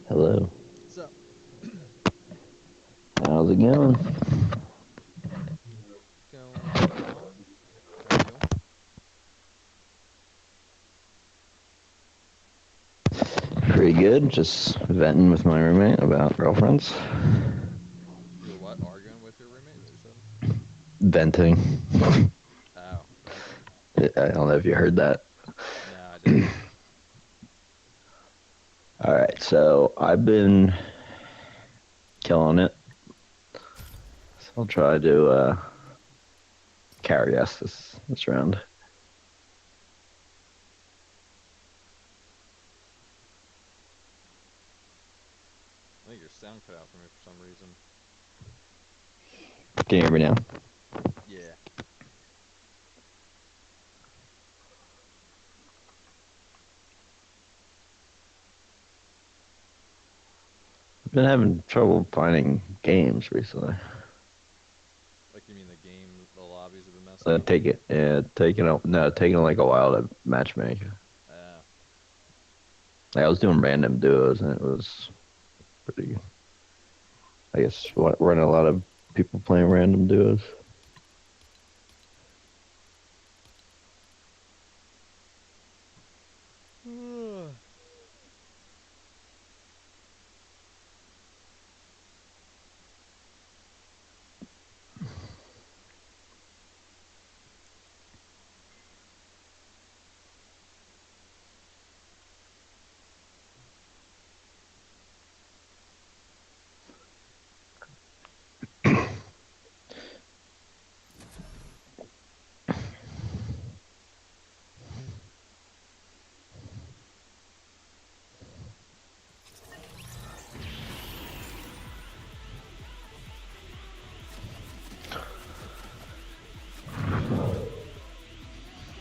Hello. What's up? How's it going? Going strong. How are you? Pretty good. Just venting with my roommate about girlfriends. You were what? Arguing with your roommates? You said? Venting. Oh, venting. I don't know if you heard that. No, I didn't. All right, so I've been killing it. So I'll try to carry us this round. I think your sound cut out for me for some reason. Can you hear me now? Yeah. I've been having trouble finding games recently. Like you mean the game, the lobbies have been messing up? Taking like a while to matchmake. Yeah. Like I was doing random duos and it was pretty. I guess running a lot of people playing random duos.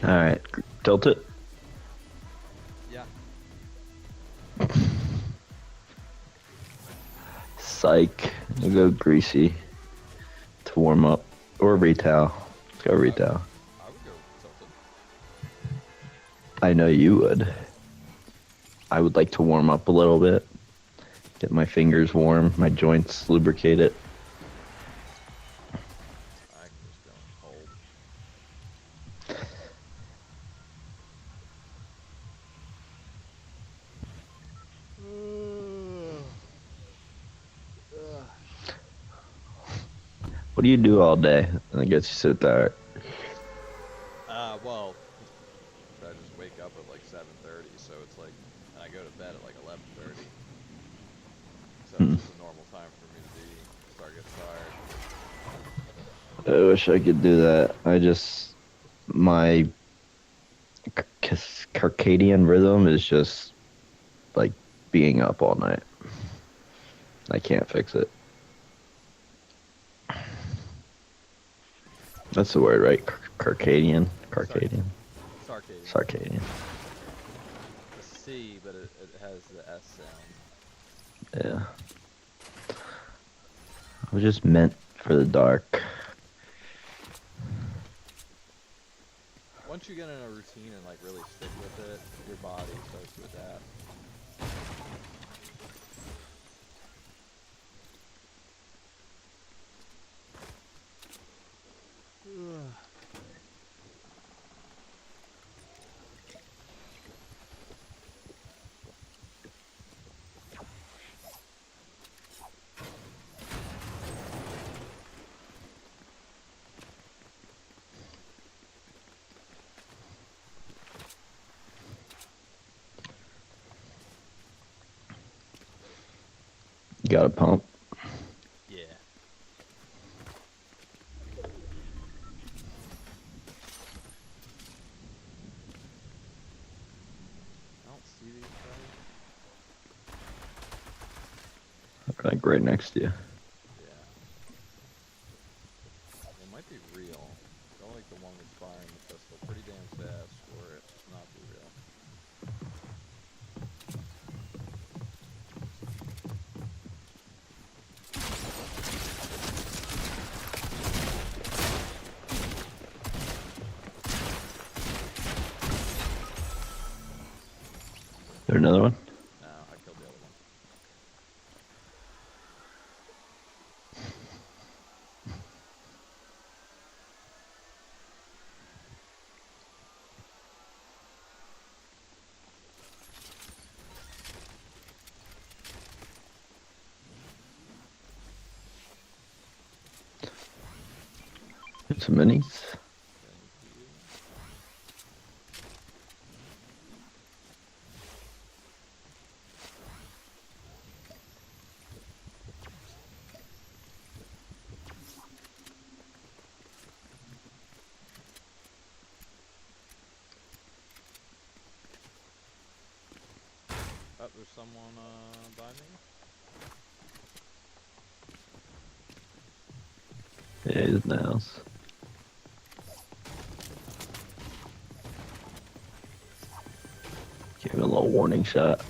All right, tilt it. Yeah. Psych. We'll go greasy to warm up. Or retail. Let's go retail. I would go tilted. I know you would. I would like to warm up a little bit. Get my fingers warm, my joints lubricated. I can just go and hold. What do you do all day? And it gets you so tired. Well, I just wake up at like 7:30, so it's like, and I go to bed at like 11:30. So it's Hmm. just a normal time for me to start getting tired. I wish I could do that. My circadian rhythm is just like being up all night. I can't fix it. That's the word, right? Circadian? Circadian? Sarcadian. Circadian. It's a C, but it has the S sound. Yeah. I was just meant for the dark. Once you get in a routine and like really stick with it, your body starts to adapt. You got a pump? Yeah. I don't see these guys. Like right next to you. Yeah. They might be real. I feel like the one was firing the pistol pretty damn fast for it to not be real. There another one? No, I killed the other one. Get some minis. Thank you. Oh, there's someone by me. Yeah, he's in the house. Give him a little warning shot.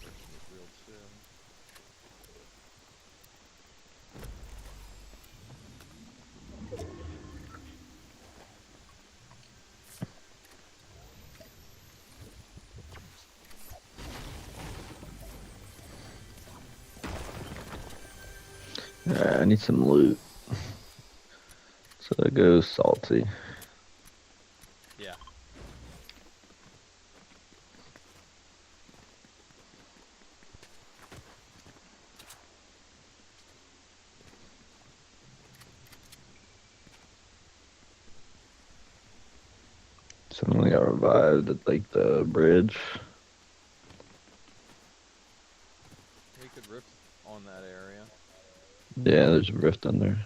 Person is real chill. Alright, I need some loot. So it goes salty. Yeah. Suddenly got revived at like the bridge. We could rift on that area. Yeah, there's a rift on there.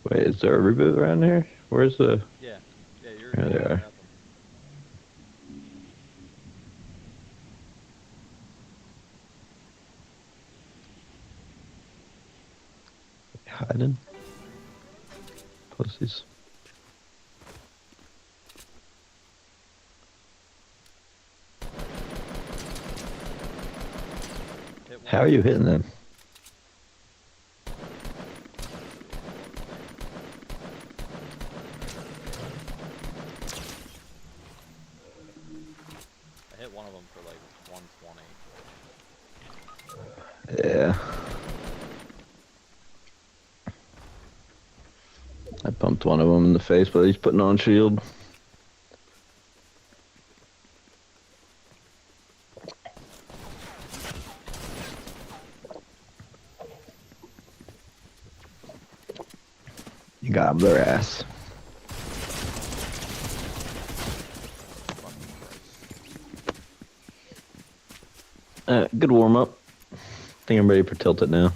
Wait, is there a reboot around here? Where's the... Yeah. Yeah, There you're they looking are. at them. Hiding? Pussies. Hit one How of are you them. hitting them? While we're pinging. I hit one of them for like 120. Yeah. I pumped one of them in the face, but he's putting on shield. You got him their ass. Fucking Christ. Good warm up. Think I'm ready for Tilted now.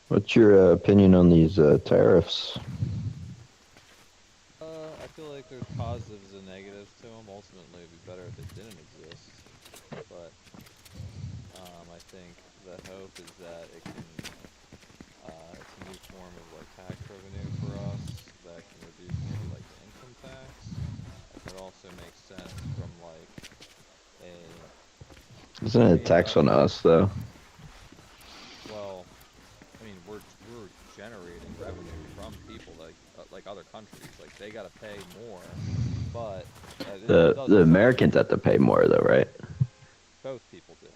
What's your opinion on these tariffs? I feel like there's positives and negatives to them. Ultimately, it'd be better if they didn't exist. But I think the hope is that it can. It's a new form of like tax revenue for us that can reduce maybe like the income tax. And it also makes sense from like a. Isn't it I a mean, tax on us, though? well, I mean, we're generating revenue from people like other countries. Like they gotta pay more, but it The doesn't make Americans have to pay more, though, right? both people do.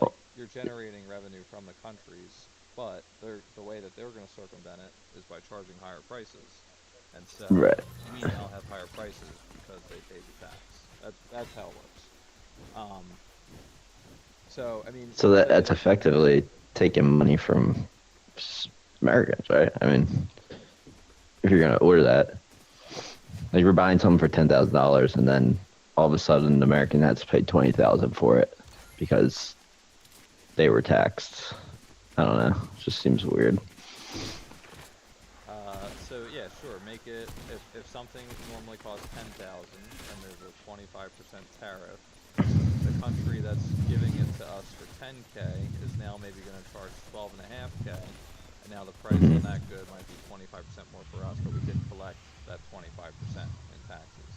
Oh, Like you're generating revenue from the countries, but the way that they're gonna circumvent it is by charging higher prices. and so Right. we now have higher prices because they paid the tax. That's how it works. Um, so I mean, So let's that's say effectively taking money from s- Americans, right? I mean, if you're gonna order that, like we're buying something for $10,000, and then all of a sudden, the American has to pay 20,000 for it because they were taxed. I don't know. It just seems weird. so yeah, sure. Make it if something normally costs 10,000 and there's a 25% tariff, the country that's giving it to us for 10K is now maybe going to charge 12.5K, and now the price on Hmm. that good might be 25% more for us, but we did collect that 25% in taxes.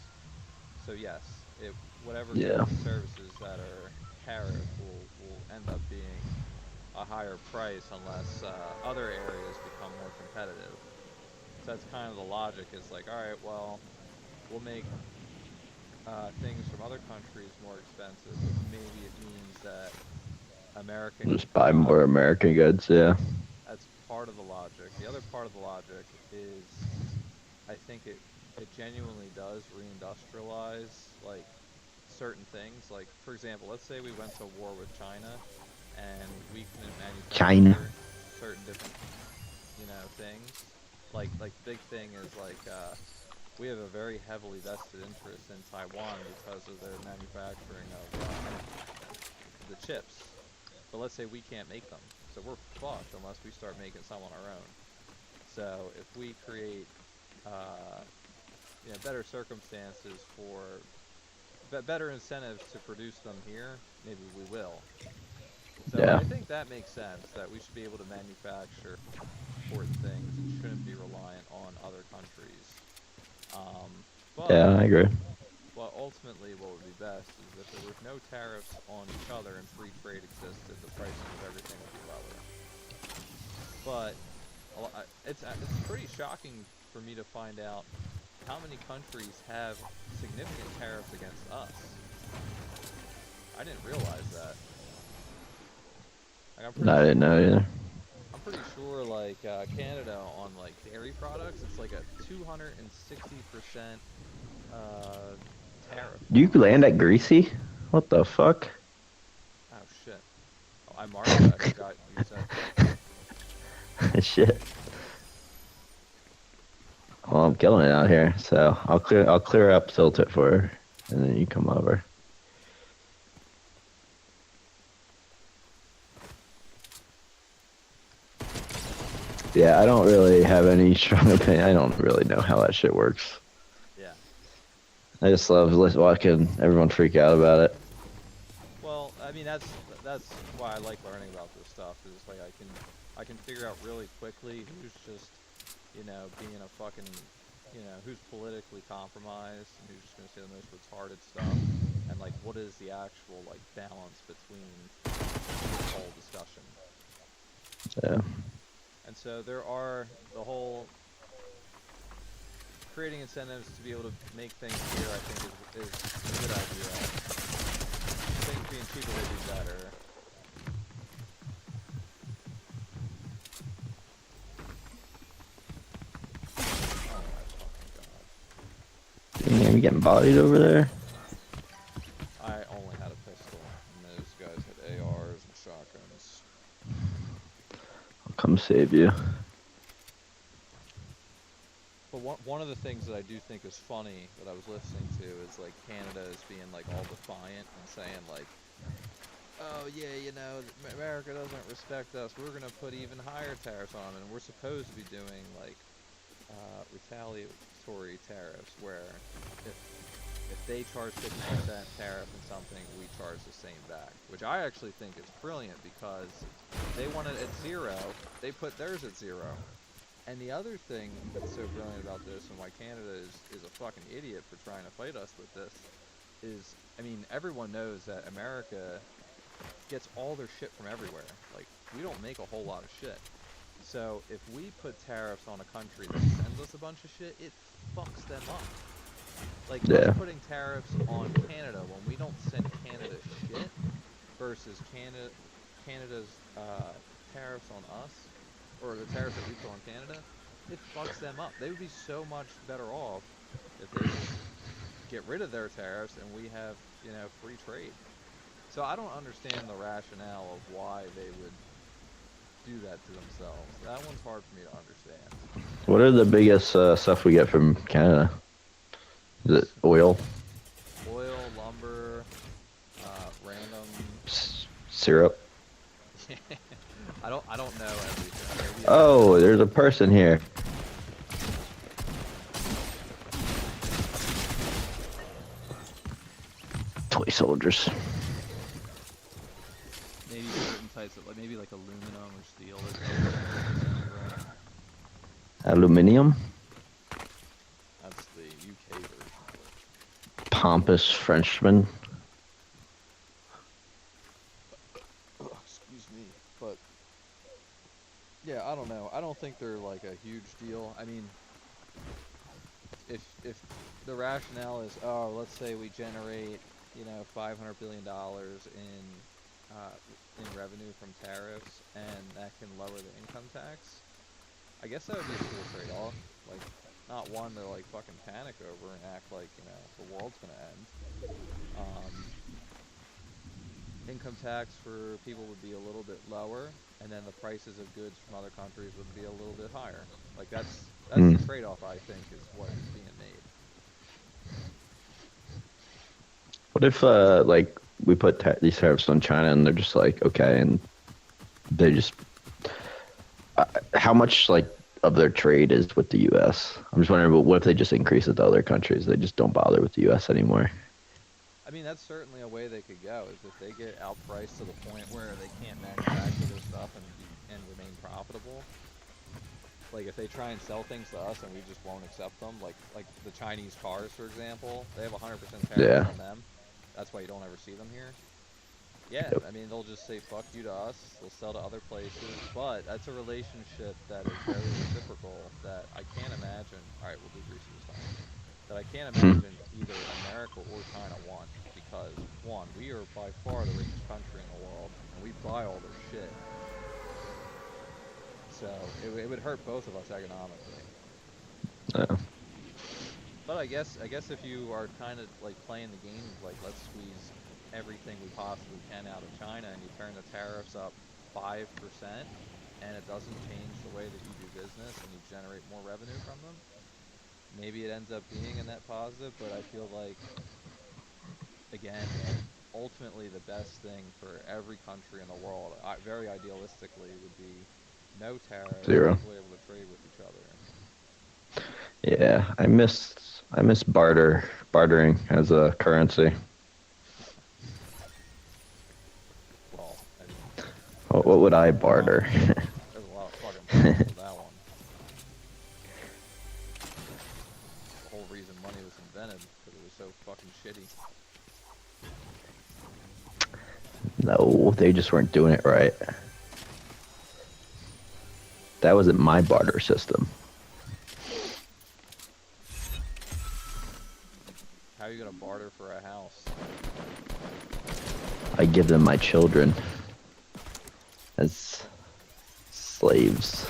So yes, whatever Yeah. goods and services that are tariffed will end up being a higher price unless other areas become more competitive. So that's kind of the logic. Is like, all right, well, we'll make things from other countries more expensive, but maybe it means that American Just buy more American goods. Yeah. that's part of the logic. The other part of the logic is I think it genuinely does reindustrialize like certain things. Like for example, let's say we went to war with China and we couldn't China. manufacture certain different, things. Like the big thing is like we have a very heavily vested interest in Taiwan because of their manufacturing of the chips. But let's say we can't make them, so we're fucked unless we start making some on our own. So if we create, uh, better circumstances for better incentives to produce them here, maybe we will. So Yeah. I think that makes sense that we should be able to manufacture important things and shouldn't be reliant on other countries. Um, but Yeah, I agree. But ultimately, what would be best is if there was no tariffs on each other and free trade existed, the prices of everything would be lower. But it's pretty shocking for me to find out how many countries have significant tariffs against us. I didn't realize that. Like No, I didn't know either. I'm pretty sure like Canada on like dairy products, it's like a 260% uh, tariff You on land us. at Greasy? What the fuck? Oh shit. Oh, I marked it. I forgot you said. Shit. Well, I'm killing it out here, so I'll clear up tilt it for her, and then you come over. Yeah, I don't really have any strong opinion. I don't really know how that shit works. Yeah. I just love watching everyone freak out about it. Well, I mean that's why I like learning about this stuff is like I can figure out really quickly who's just, being a fucking, who's politically compromised and who's just going to say the most retarded stuff and like what is the actual like balance between this whole discussion. Yeah, And so there are the whole creating incentives to be able to make things here I think is a good idea. Things being cheaper would be better. Oh my fucking god. you getting bodied over there? I only had a pistol, and those guys had ARs and shotguns. I'll come save you. But one of the things that I do think is funny that I was listening to is like Canada is being like all defiant and saying like, oh yeah, America doesn't respect us. We're gonna put even higher tariffs on them, and we're supposed to be doing like retaliatory tariffs where if if they charge 50% tariff on something, we charge the same back, which I actually think is brilliant because if they want it at zero, they put theirs at zero. And the other thing that's so brilliant about this and why Canada is a fucking idiot for trying to fight us with this is, I mean, everyone knows that America gets all their shit from everywhere. Like, we don't make a whole lot of shit. So if we put tariffs on a country that sends us a bunch of shit, it fucks them up. Like us Yeah, putting tariffs on Canada when we don't send Canada shit versus Canada's tariffs on us or the tariffs that we put on Canada. it fucks them up. They would be so much better off if they just get rid of their tariffs and we have, free trade. So I don't understand the rationale of why they would do that to themselves. That one's hard for me to understand. What are the biggest stuff we get from Canada? Is it oil, Oil, lumber, random. syrup? I don't know everything. Maybe I know. Oh, there's a person here. Toy soldiers. Maybe certain types of, like, maybe like aluminum or steel or something. That sounds right. Aluminium. That's the UK version of it. Pompous Frenchman. Excuse me. But yeah, I don't know. I don't think they're like a huge deal. I mean, if the rationale is, oh, let's say we generate, $500 billion in revenue from tariffs, and that can lower the income tax. I guess that would be a cool trade-off. Like, not one to like fucking panic over and act like the world's gonna end. Um, Income tax for people would be a little bit lower, and then the prices of goods from other countries would be a little bit higher. Like that's Hmm. the trade-off I think is what is being made. What if like we put these tariffs on China and they're just like okay, and they just how much like of their trade is with the U.S.? I'm just wondering, but what if they just increase it to other countries? They just don't bother with the U.S. anymore. I mean, that's certainly a way they could go, is if they get outpriced to the point where they can't manufacture their stuff and remain profitable. Like if they try and sell things to us and we just won't accept them, like the Chinese cars, for example, they have 100% tariffs Yeah. on them. That's why you don't ever see them here. Yeah, Yep. I mean, they'll just say fuck you to us. They'll sell to other places, but that's a relationship that is very reciprocal that I can't imagine. All right, we'll do Greasy this time. That I can't Hmm. imagine either America or China want, because one, we are by far the richest country in the world and we buy all their shit. So it would hurt both of us economically. Yeah. But I guess if you are kind of like playing the game of like let's squeeze everything we possibly can out of China and you turn the tariffs up 5% and it doesn't change the way that you do business and you generate more revenue from them, maybe it ends up being a net positive, but I feel like again, ultimately the best thing for every country in the world, very idealistically, would be no tariffs, Zero. people able to trade with each other. Yeah, I miss bartering as a currency. Well, I mean, What would I barter? there's a lot of fucking problems with that one. The whole reason money was invented because it was so fucking shitty. No, they just weren't doing it right. That wasn't my barter system. How are you gonna barter for a house? I give them my children as slaves.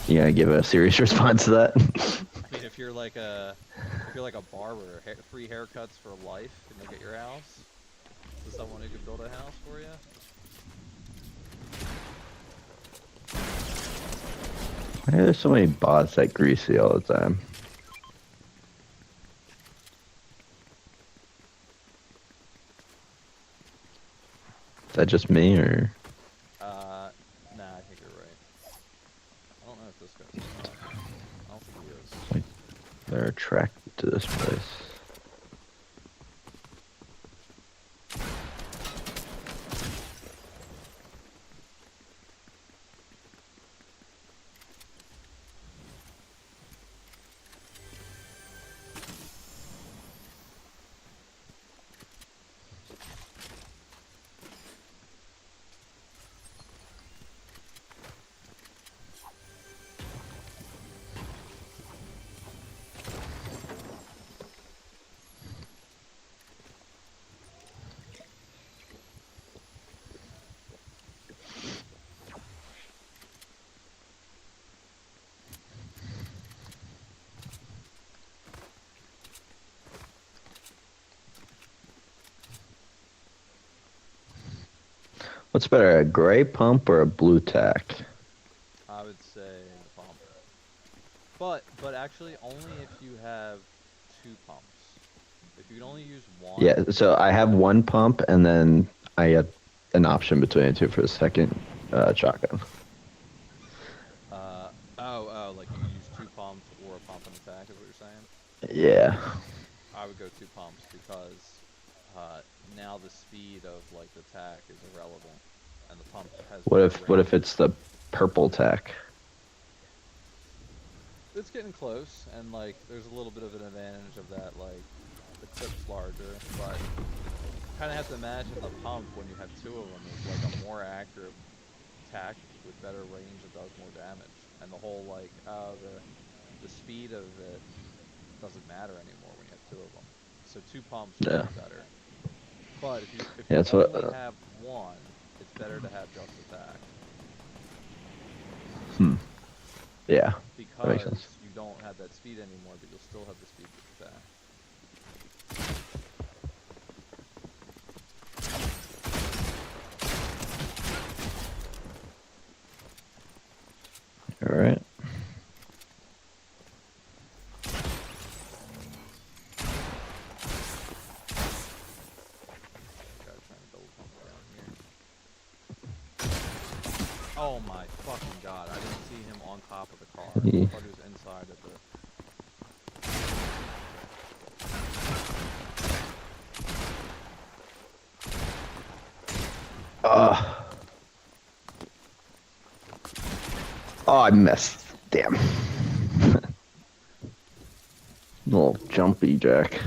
You gonna give a serious response to that? I mean, if you're like a barber, free haircuts for life, can you get your house to someone who can build a house for you? Why are there so many bots at Greasy all the time? Is that just me, or Nah, I think you're right. I don't know if this guy's stuck. I don't think he is. like they're attracted to this place? What's better, a gray pump or a blue tack? I would say the pump. But actually only if you have two pumps. If you can only use one, Yeah, so I have one pump and then I get an option between the two for the second shotgun. like you can use two pumps or a pump and attack is what you're saying? Yeah. I would go two pumps because now the speed of like the tack is irrelevant and the pump has better What if range. it's the purple tack? It's getting close, and like there's a little bit of an advantage of that, like the clip's larger, but kind of have to imagine the pump when you have two of them is like a more accurate tack with better range that does more damage, and the whole like the speed of it doesn't matter anymore when you have two of them. So two pumps would Yeah. be better. But if Yeah, you that's what only have one, it's better to have just attack hmm. Yeah. That makes sense. because you don't have that speed anymore, but you'll still have the speed with attack. All right. Guy trying to double pump down here. Oh my fucking god! I didn't see him on top of the car. I He, thought he was inside of the. uh, oh, I missed. Damn. Little jumpy jack.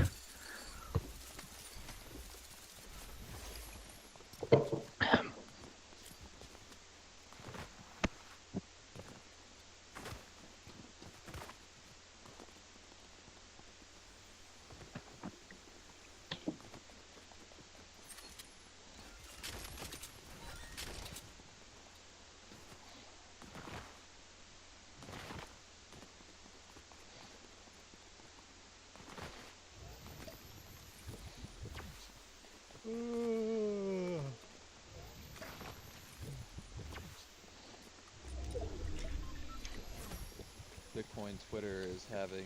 Bitcoin Twitter is having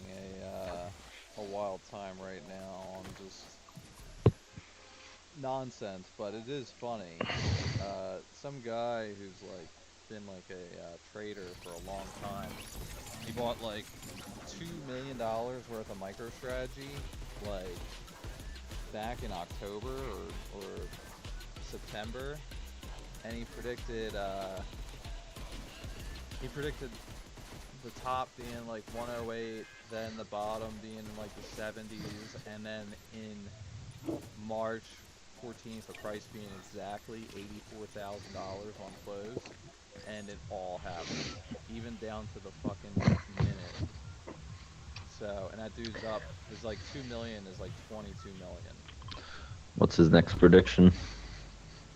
a wild time right now on just nonsense, but it is funny. Some guy who's like been like a trader for a long time. He bought like $2 million worth of MicroStrategy, like back in October or September, and he predicted the top being like 108, then the bottom being in like the 70s, and then in March 14th, the price being exactly $84,000 on close, and it all happened, even down to the fucking minute. So, and that dude's up. His like 2 million is like 22 million. What's his next prediction?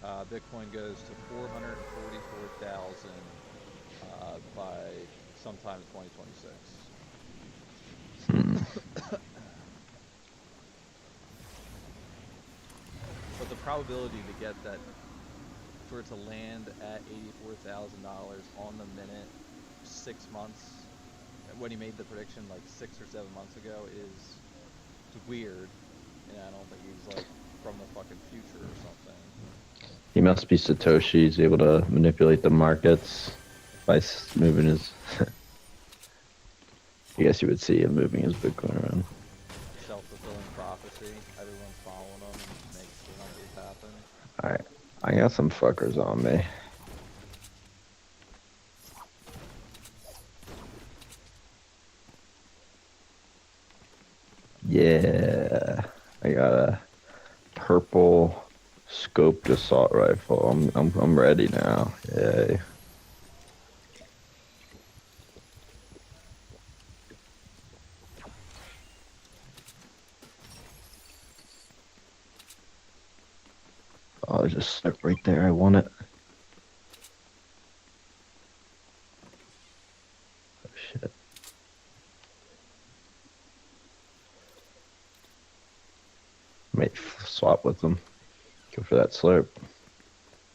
Bitcoin goes to 444,000 by sometime in 2026. Hmm. But the probability to get that for it to land at $84,000 on the minute 6 months when he made the prediction like 6 or 7 months ago is weird. And I don't think he's like from the fucking future or something. He must be Satoshi. He's able to manipulate the markets by moving his. I guess you would see him moving his Bitcoin around. Self-fulfilling prophecy. Everyone's following him and makes the numbers happen. All right, I got some fuckers on me. Yeah, I got a purple scoped assault rifle. I'm ready now. Yay. Oh, there's just stuck right there. I want it. Oh shit. Might swap with them. Go for that slurp.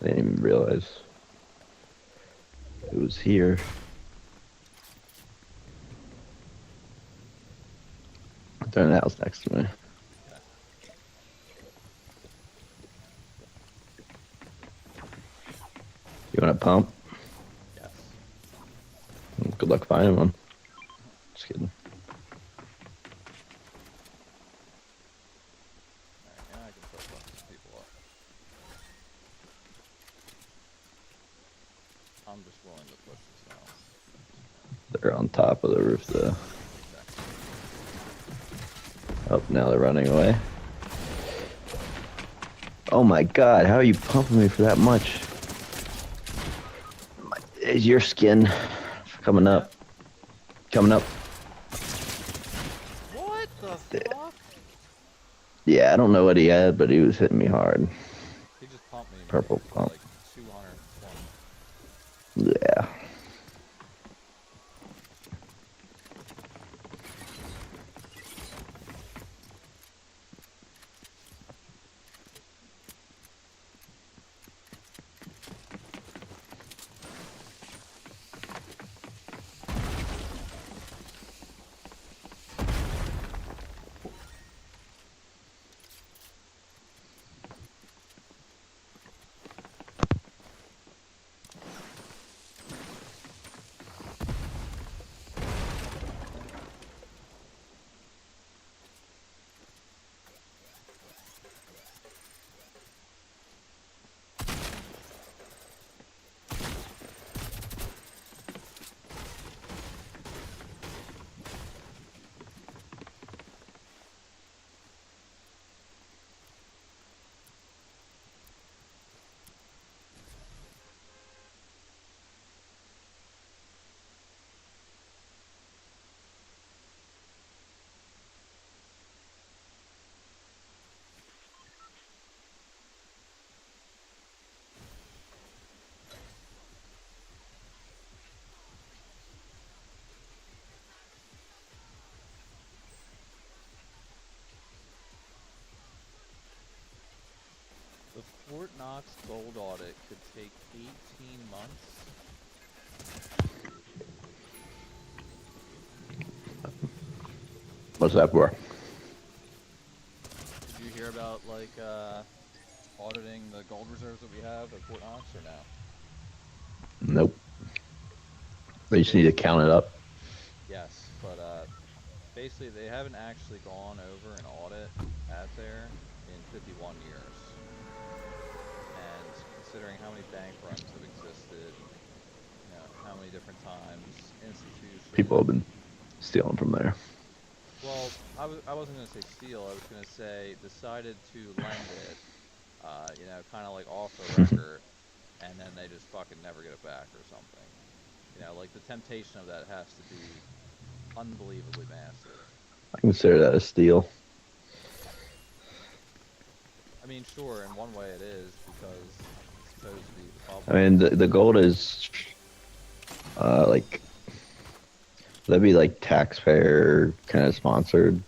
I didn't even realize it was here. Turn the house next to me. Okay. You want a pump? Yes. Good luck finding one. Just kidding. Alright, now I can start fucking some people up. I'm just willing to push this house. They're on top of the roof, though. Okay. Oh, now they're running away. Oh my god, how are you pumping me for that much? Is your skin coming Yeah. up? Coming up? What the fuck? Yeah, I don't know what he had, but he was hitting me hard. He just pumped me Purple for pump. like 220. Yeah. The Fort Knox gold audit could take 18 months. What's that for? Did you hear about like auditing the gold reserves that we have at Fort Knox or no? Nope. They So just need to count it up. yes, but basically they haven't actually gone over an audit at there in 51 years. And considering how many bank runs have existed, how many different times People have institutions. been stealing from there. Well, I wasn't going to say steal. I was going to say decided to lend it, kind of like off the record, and then they just fucking never get it back or something. Like the temptation of that has to be unbelievably massive. I consider that a steal. I mean, sure, in one way it is because it's supposed to be the I public. mean, the gold is like that'd be like taxpayer kind of sponsored.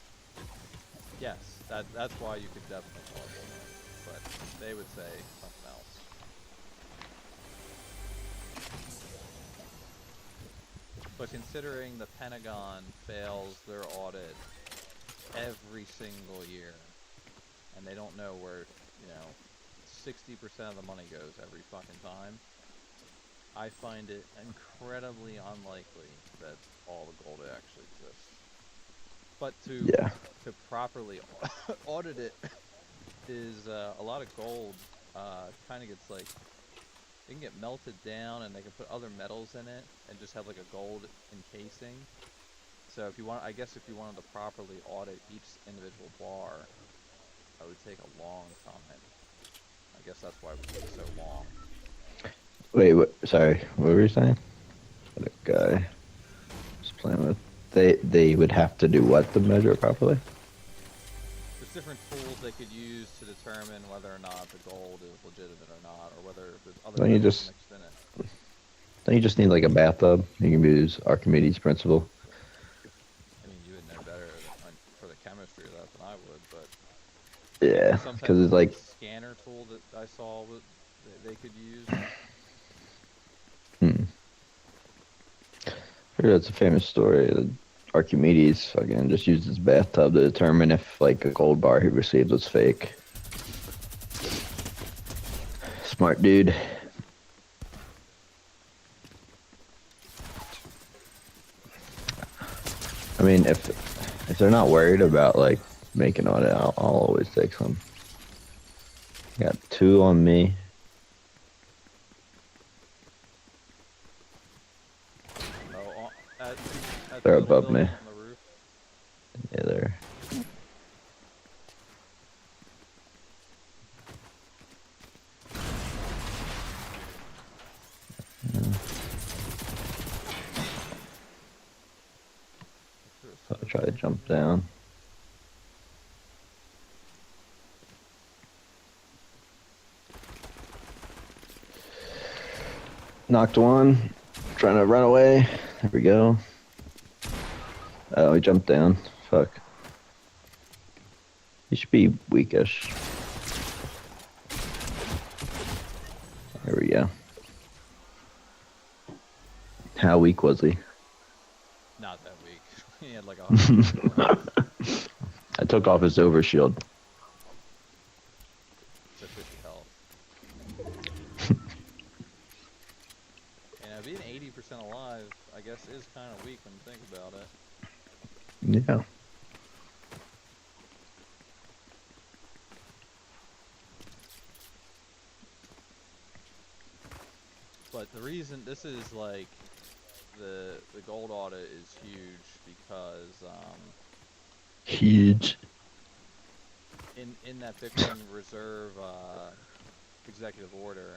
Yes, that's why you could definitely charge them it, but they would say something else. But considering the Pentagon fails their audit every single year, and they don't know where, 60% of the money goes every fucking time, I find it incredibly unlikely that all the gold actually exists. But to Yeah. properly audit it is a lot of gold. Kind of gets like it can get melted down, and they can put other metals in it, and just have like a gold encasing. So if you want, I guess if you wanted to properly audit each individual bar, it would take a long time. I guess that's why it would take so long. Wait, what? Sorry, what were you saying? The guy was playing with. They would have to do what to measure it properly? There's different tools they could use to determine whether or not the gold is legitimate or not, or whether there's other Don't you metals just mixed in it. don't you just need like a bathtub? You can use Archimedes' principle. I mean, you would know better for the chemistry of that than I would, but maybe Yeah, some type because of it's like scanner tool that I saw they could use. Hmm. I heard that's a famous story. That Archimedes fucking just used his bathtub to determine if like a gold bar he received was fake. Smart dude. I mean, if they're not worried about like making on it, I'll always take some. Got two on me. Oh, at the They're middle above me. building on the roof. Yeah, they're. Sure, a I'll center try to stage jump maybe. down. Knocked one. Trying to run away. There we go. Oh, he jumped down. Fuck. He should be weakish. There we go. How weak was he? Not that weak. He had like 100 health. I took off his overshield. It's a 50 health. You know, being 80% alive, I guess, is kind of weak when you think about it. Yeah. But the reason this is like the gold audit is huge because Huge. in that Bitcoin Reserve executive order,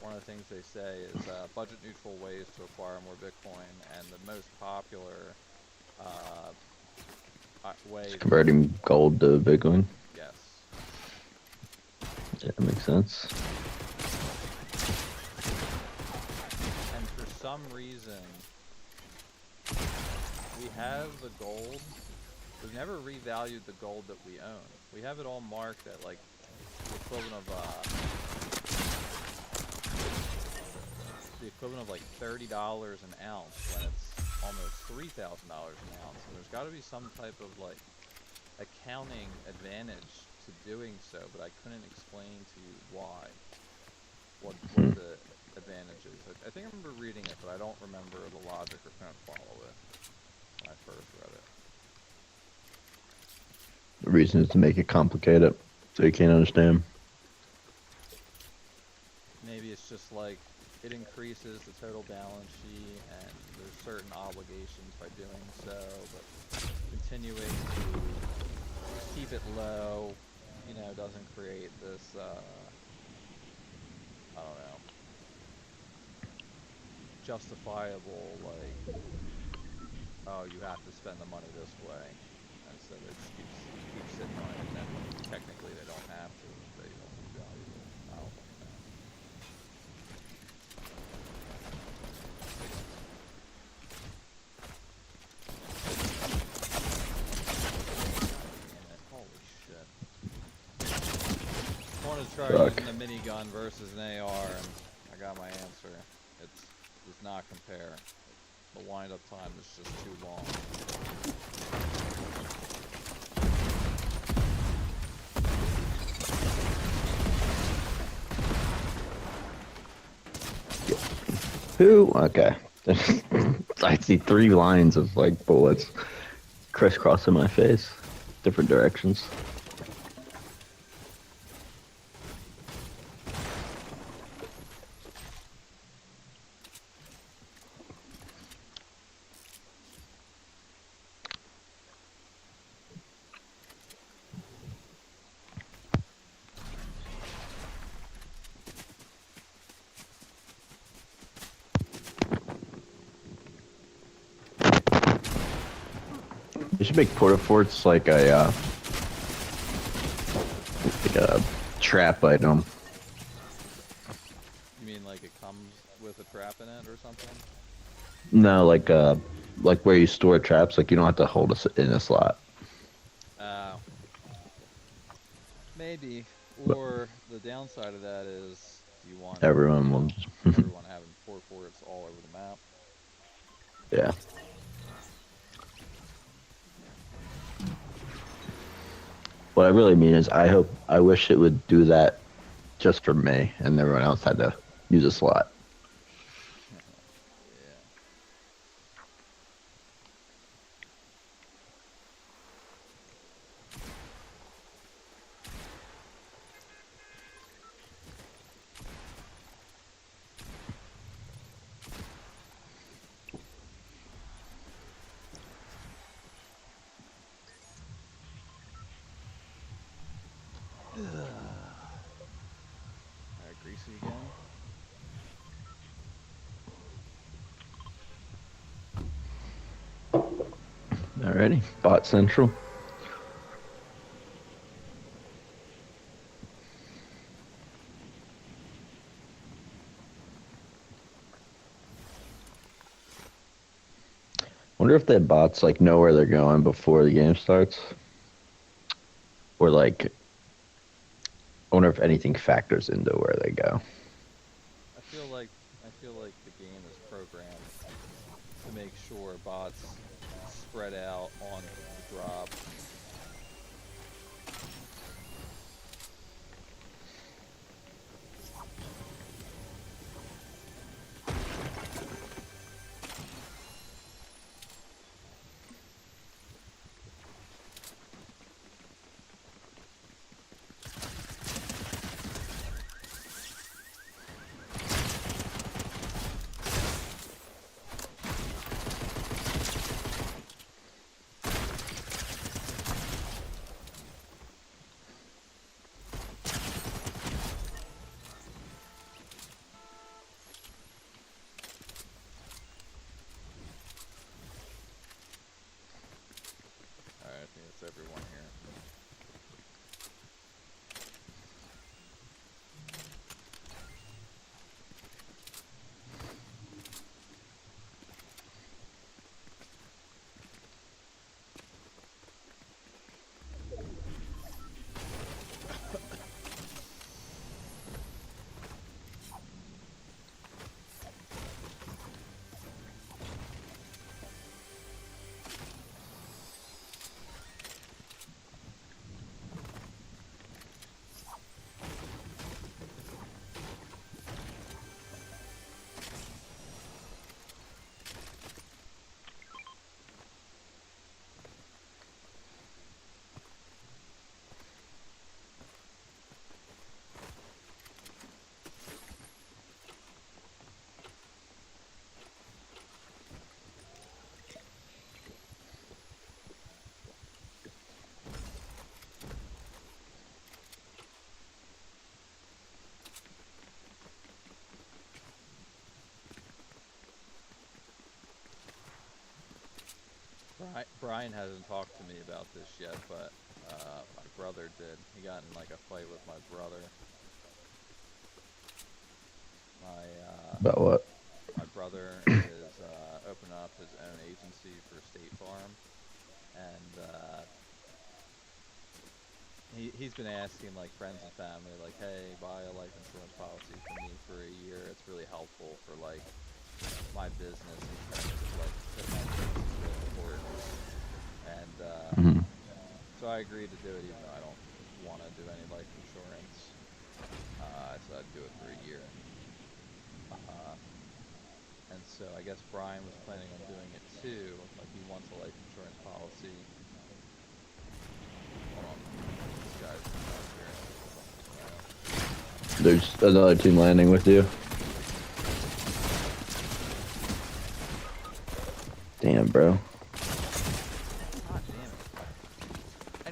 one of the things they say is budget neutral ways to acquire more Bitcoin, and the most popular uh, way It's to converting gold to Bitcoin. yes. Yeah, that makes sense. And for some reason, we have the gold. We've never revalued the gold that we own. We have it all marked at like the equivalent of like $30 an ounce when it's almost $3,000 an ounce. And there's got to be some type of like accounting advantage to doing so, but I couldn't explain to you why. What the advantage is. I think I remember reading it, but I don't remember the logic or couldn't follow it when I first read it. The reason is to make it complicated, so you can't understand. Maybe it's just like it increases the total balance sheet and there's certain obligations by doing so, but continuing to keep it low, you know, doesn't create this, I don't know, justifiable, like, oh, you have to spend the money this way. And so they just keep sitting on it, and then when technically they don't have to, they don't revalue it. I don't fucking know. Damn it. Holy shit. I wanted to try Fuck. using the minigun versus an AR, and I got my answer. It does not compare. The wind-up time is just too long. Who? Okay. I see 3 lines of like bullets crisscrossing my face, different directions. You should make porta forts like a trap item. You mean like it comes with a trap in it or something? No, like where you store traps. Like you don't have to hold it in a slot. Maybe. But Or the downside of that is, do you want, Everyone will. everyone having four forts all over the map. Yeah. What I really mean is, I wish it would do that just for me, and everyone else had to use a slot. Yeah. All right, greasy again. Alrighty, bot central. Wonder if the bots like know where they're going before the game starts, or like, I wonder if anything factors into where they go. I feel like I feel like the game is programmed to make sure bots spread out on the drop. All right, I think that's everyone here. Brian hasn't talked to me about this yet, but my brother did. He got in like a fight with my brother. My About what? my brother is opening up his own agency for State Farm, and he's been asking like friends and family, like, hey, buy a life insurance policy for me for a year. It's really helpful for like my business in terms of like, because my business is really important. And Mhm. so I agreed to do it, even though I don't want to do any life insurance. I said I'd do it for a year. Uh, and so I guess Brian was planning on doing it too. Like he wants a life insurance policy. Hold on, this guy's up here. There's another team landing with you. Damn, bro. God damn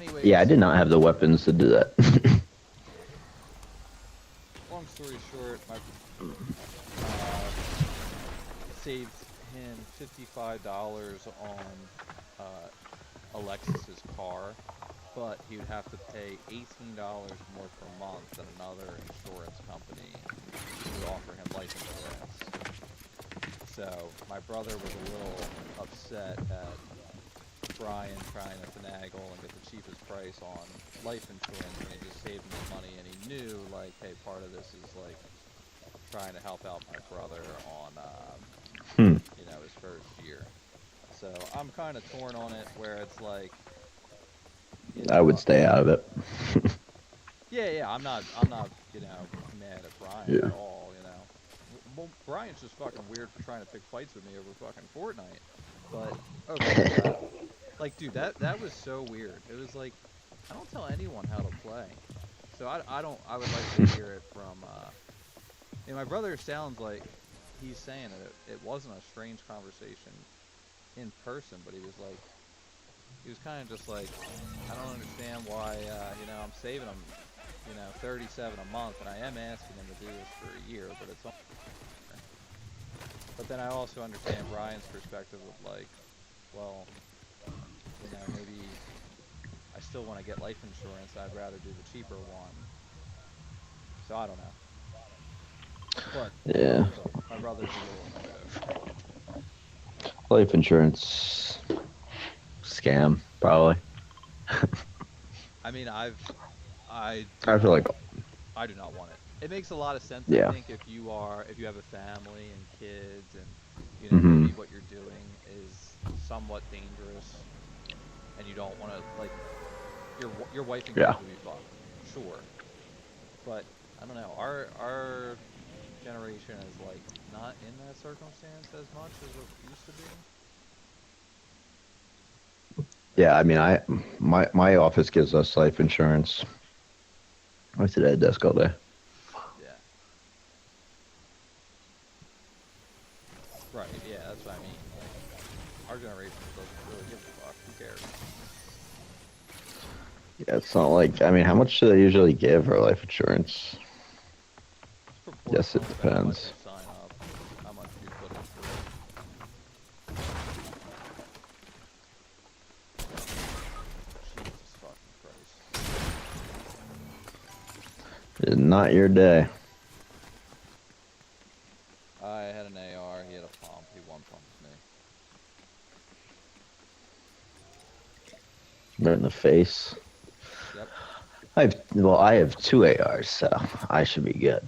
it. Yeah, I Anyways, did not have the weapons to do that. long story short, my saved him $55 on Alexis's car, but he would have to pay $18 more per month than another insurance company who would offer him life insurance. So my brother was a little upset at Brian trying to finagle and get the cheapest price on life insurance when he just saved him the money, and he knew like, hey, part of this is like trying to help out my brother on Hmm. his first year. So I'm kind of torn on it where it's like, you I would know, stay out of it. yeah, yeah, I'm not, mad at Brian Yeah. at all. Well, Brian's just fucking weird for trying to pick fights with me over fucking Fortnite. But overall, like, dude, that was so weird. It was like, I don't tell anyone how to play. So I would like to hear it from my brother sounds like he's saying that it wasn't a strange conversation in person, but he was kind of just like, I don't understand why, I'm saving him, 37 a month, and I am asking him to do this for a year, but it's only. But then I also understand Brian's perspective of like, well, maybe I still want to get life insurance. I'd rather do the cheaper one. So I don't know. But Yeah. my brother's a little negative. Life insurance scam, probably. I mean, I feel like, I do not want it. It makes a lot of sense, I yeah. think, if you have a family and kids, and Hmm. maybe what you're doing is somewhat dangerous, and you don't want to, like, your wife and Yeah. kids would be fucked, sure. But I don't know. Our generation is like not in that circumstance as much as it used to be. Or Yeah. is I it? mean, my office gives us life insurance. I sit at a desk all day. Yeah. Right. Yeah, that's what I mean. Like, our generation doesn't really give a fuck. Who cares? Yeah, it's not like, I mean, how much do they usually give for life insurance? It's Yes, it proportional to how much depends. you sign up, how much you put into it. Jesus fucking Christ. It's not your day. I had an AR. He had a pump. He one pumped me. Right in the face. Yep. I have two ARs, so I should be good.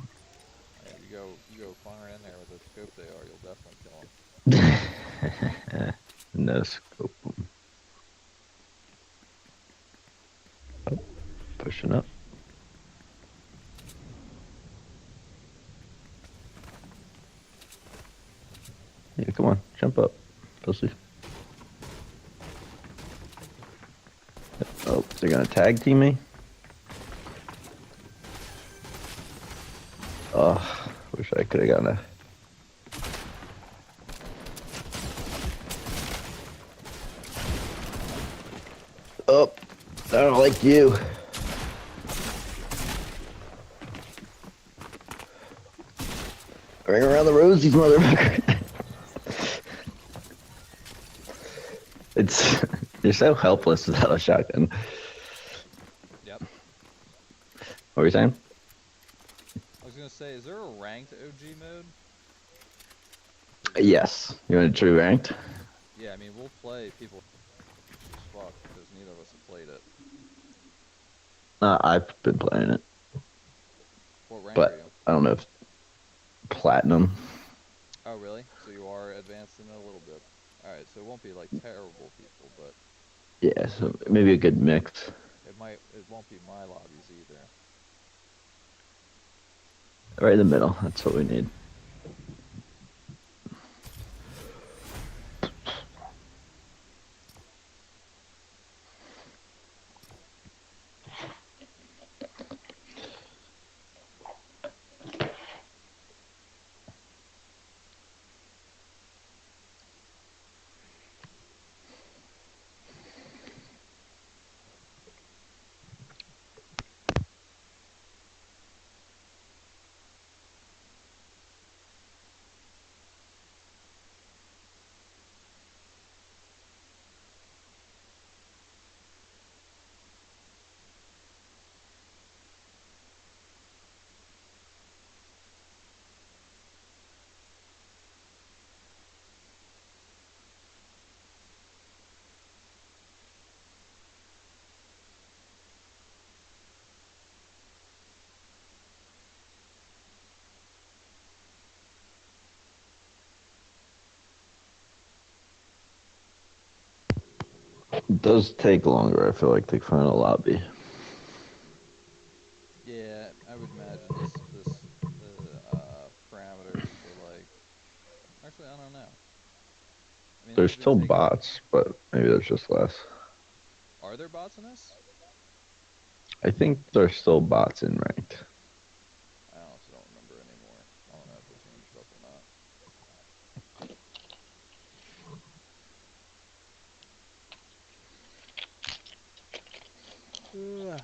Yeah, you go far in there with a scope AR, you'll definitely kill him. No scope. Pushing up. Yeah, come on, jump up, pussy. Oh, they're gonna tag team me. Oh, wish I could have gotten a. Oh, I don't like you. Ring around the rosies, motherfucker. It's you're so helpless without a shotgun. Yep. What were you saying? I was gonna say, is there a ranked OG mode? Cause Yes. You want a true ranked? yeah, I mean we'll play people as fuck because neither of us have played it. I've been playing it, What rank are but you? I don't know if platinum. Oh really? So you are advanced in it a little bit. All right, so it won't be like terrible people, but Yeah, so maybe a good mix. it won't be my lobbies either. Right in the middle. That's what we need. It does take longer, I feel like, to find a lobby. Yeah, I would imagine the parameters for like. Actually, I don't know. I mean, it There's could be still taking. bots, but maybe there's just less. Are there bots in this? I think there's still bots in ranked. I honestly don't remember anymore. I don't know if they changed up or not. Ugh.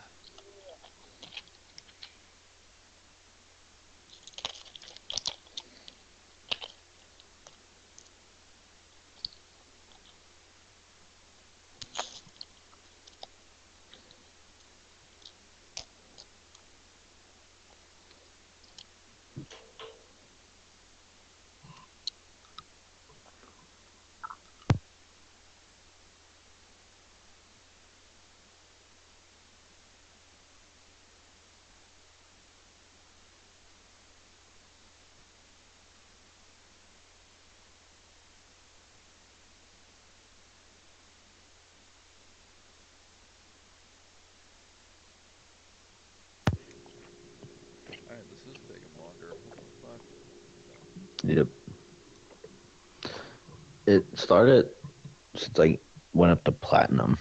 All right, this is taking longer. What the fuck? Yep. It started since I went up to platinum.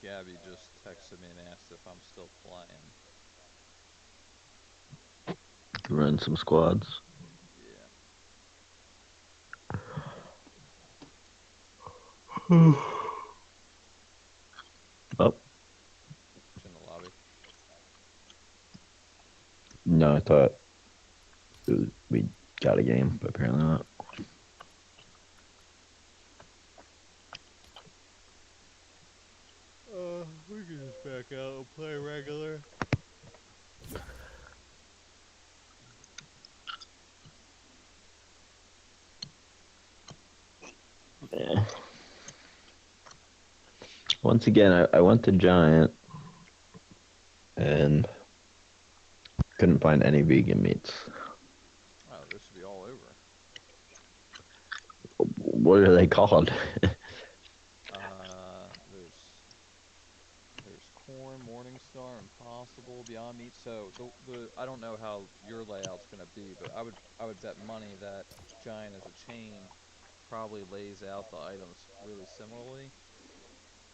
Gabby just texted me and asked if I'm still playing. Run some squads. Yeah, Oh, she's in the lobby. no, I thought we got a game, but apparently not. We can just back out and play regular. Yeah. Once again, I went to Giant and couldn't find any vegan meats. Oh, this should be all over. What are they called? There's corn, Morningstar, Impossible, Beyond Meat. So the I don't know how your layout's gonna be, but I would bet money that Giant as a chain probably lays out the items really similarly.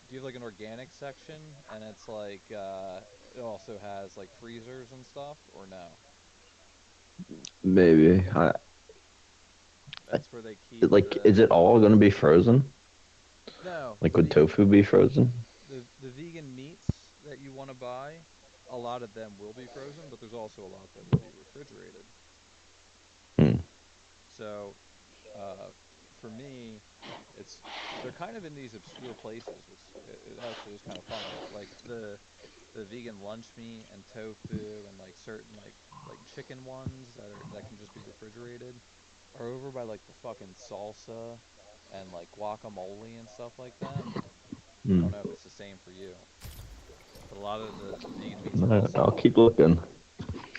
Do you have like an organic section and it's like it also has like freezers and stuff or no? Maybe. That's where they keep Like, the is it all going to be frozen? no, Like, would tofu be frozen? the vegan meats that you want to buy, a lot of them will be frozen, but there's also a lot that will be refrigerated. Hmm. So, uh, for me, it's they're kind of in these obscure places, which it actually is kind of funny. Like the vegan lunch meat and tofu and like certain like chicken ones that can just be refrigerated are over by like the fucking salsa and like guacamole and stuff like that. I Hmm. don't know if it's the same for you, but a lot of the vegan meats are I'll also keep looking.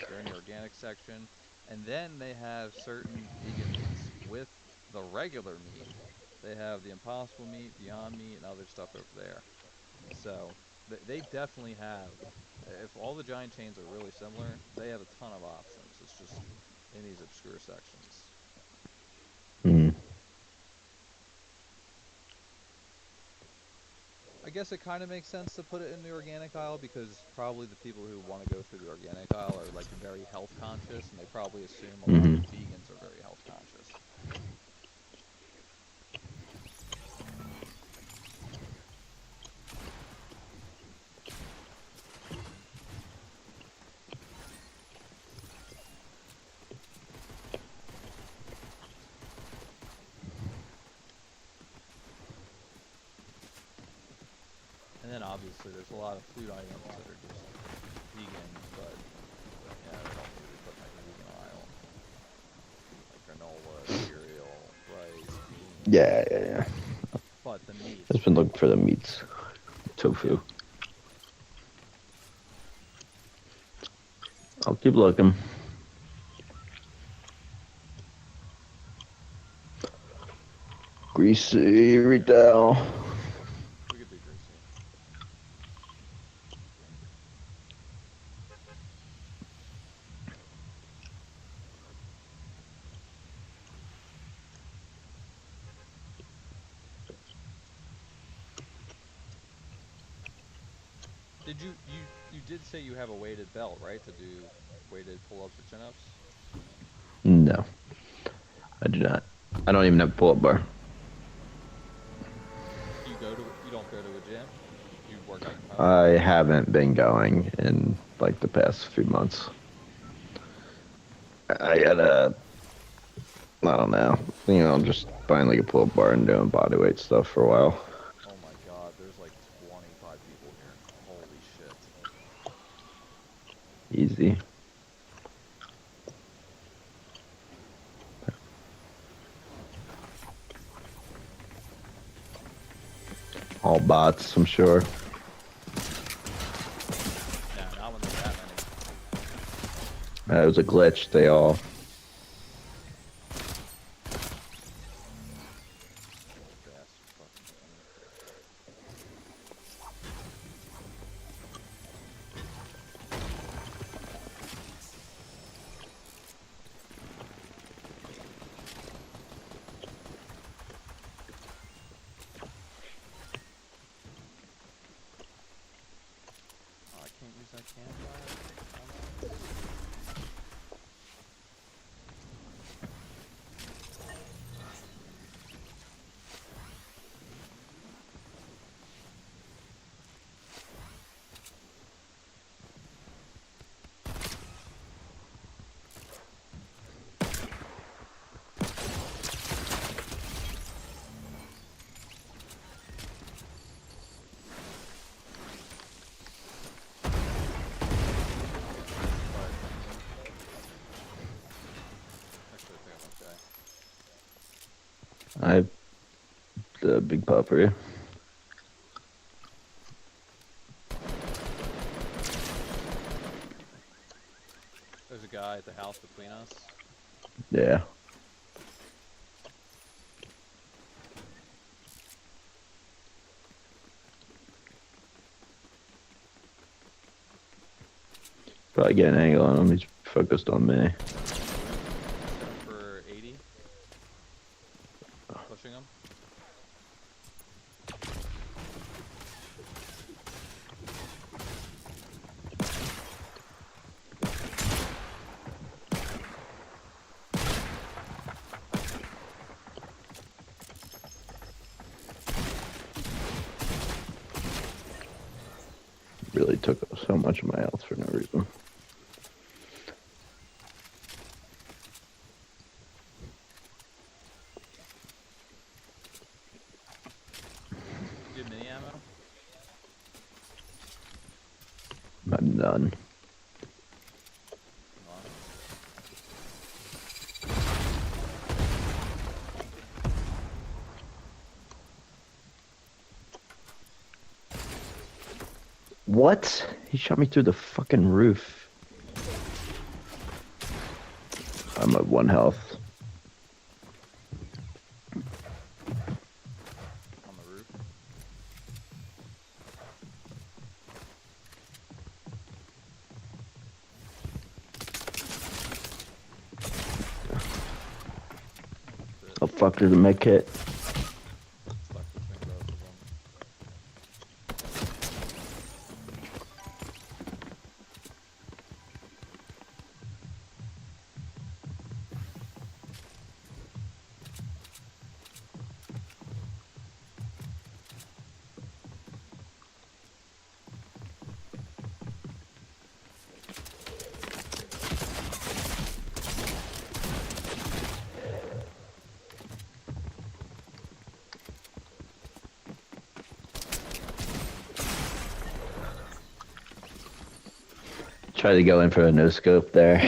they're in the organic section, and then they have certain vegan meats with the regular meat. They have the Impossible meat, Beyond Meat, and other stuff over there. So they definitely have. If all the giant chains are really similar, they have a ton of options. It's just in these obscure sections. Hmm. I guess it kind of makes sense to put it in the organic aisle because probably the people who want to go through the organic aisle are like very health conscious, and they probably assume a lot of Hmm. the vegans are very health conscious. And then obviously there's a lot of food items that are just vegan, but yeah, they don't need to be put in like a vegan aisle. Like granola, cereal, rice, Yeah, beans. yeah, yeah. But the meats, I've been right? looking for the meats. Yeah. Tofu. I'll keep looking. Greasy retail. We could do greasy. Did you did say you have a weighted belt, right? To do weighted pull-ups or chin-ups? No, I do not. I don't even have a pull-up bar. You don't go to a gym? You work out from home? I haven't been going in like the past few months. I gotta, I don't know, just buying like a pull-up bar and doing body weight stuff for a while. Oh my God, there's like 25 people here. Holy shit. Easy. All bots, I'm sure. Nah, not when there's that It was a glitch. They all. many. Old bastard fucking with me. Oh, I can't use that campfire? Dumbass. But, actually, I think I'm okay. I have the big pup for you. There's a guy at the house between us. Yeah. Probably get an angle on him. He's focused on me. Just hit him for 80. Pushing him. Really took up so much of my health for no reason. Do you have mini ammo? I'm done. Hang on. What? He shot me through the fucking roof. I'm at 1 health. On the roof. That's it. Oh fuck, there's a med kit. Stuck between both of them. Try to go in for a no scope there.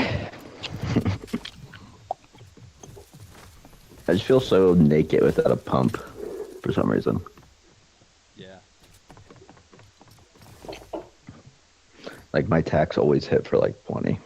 I just feel so naked without a pump for some reason. Yeah. Like my tax always hit for like 20.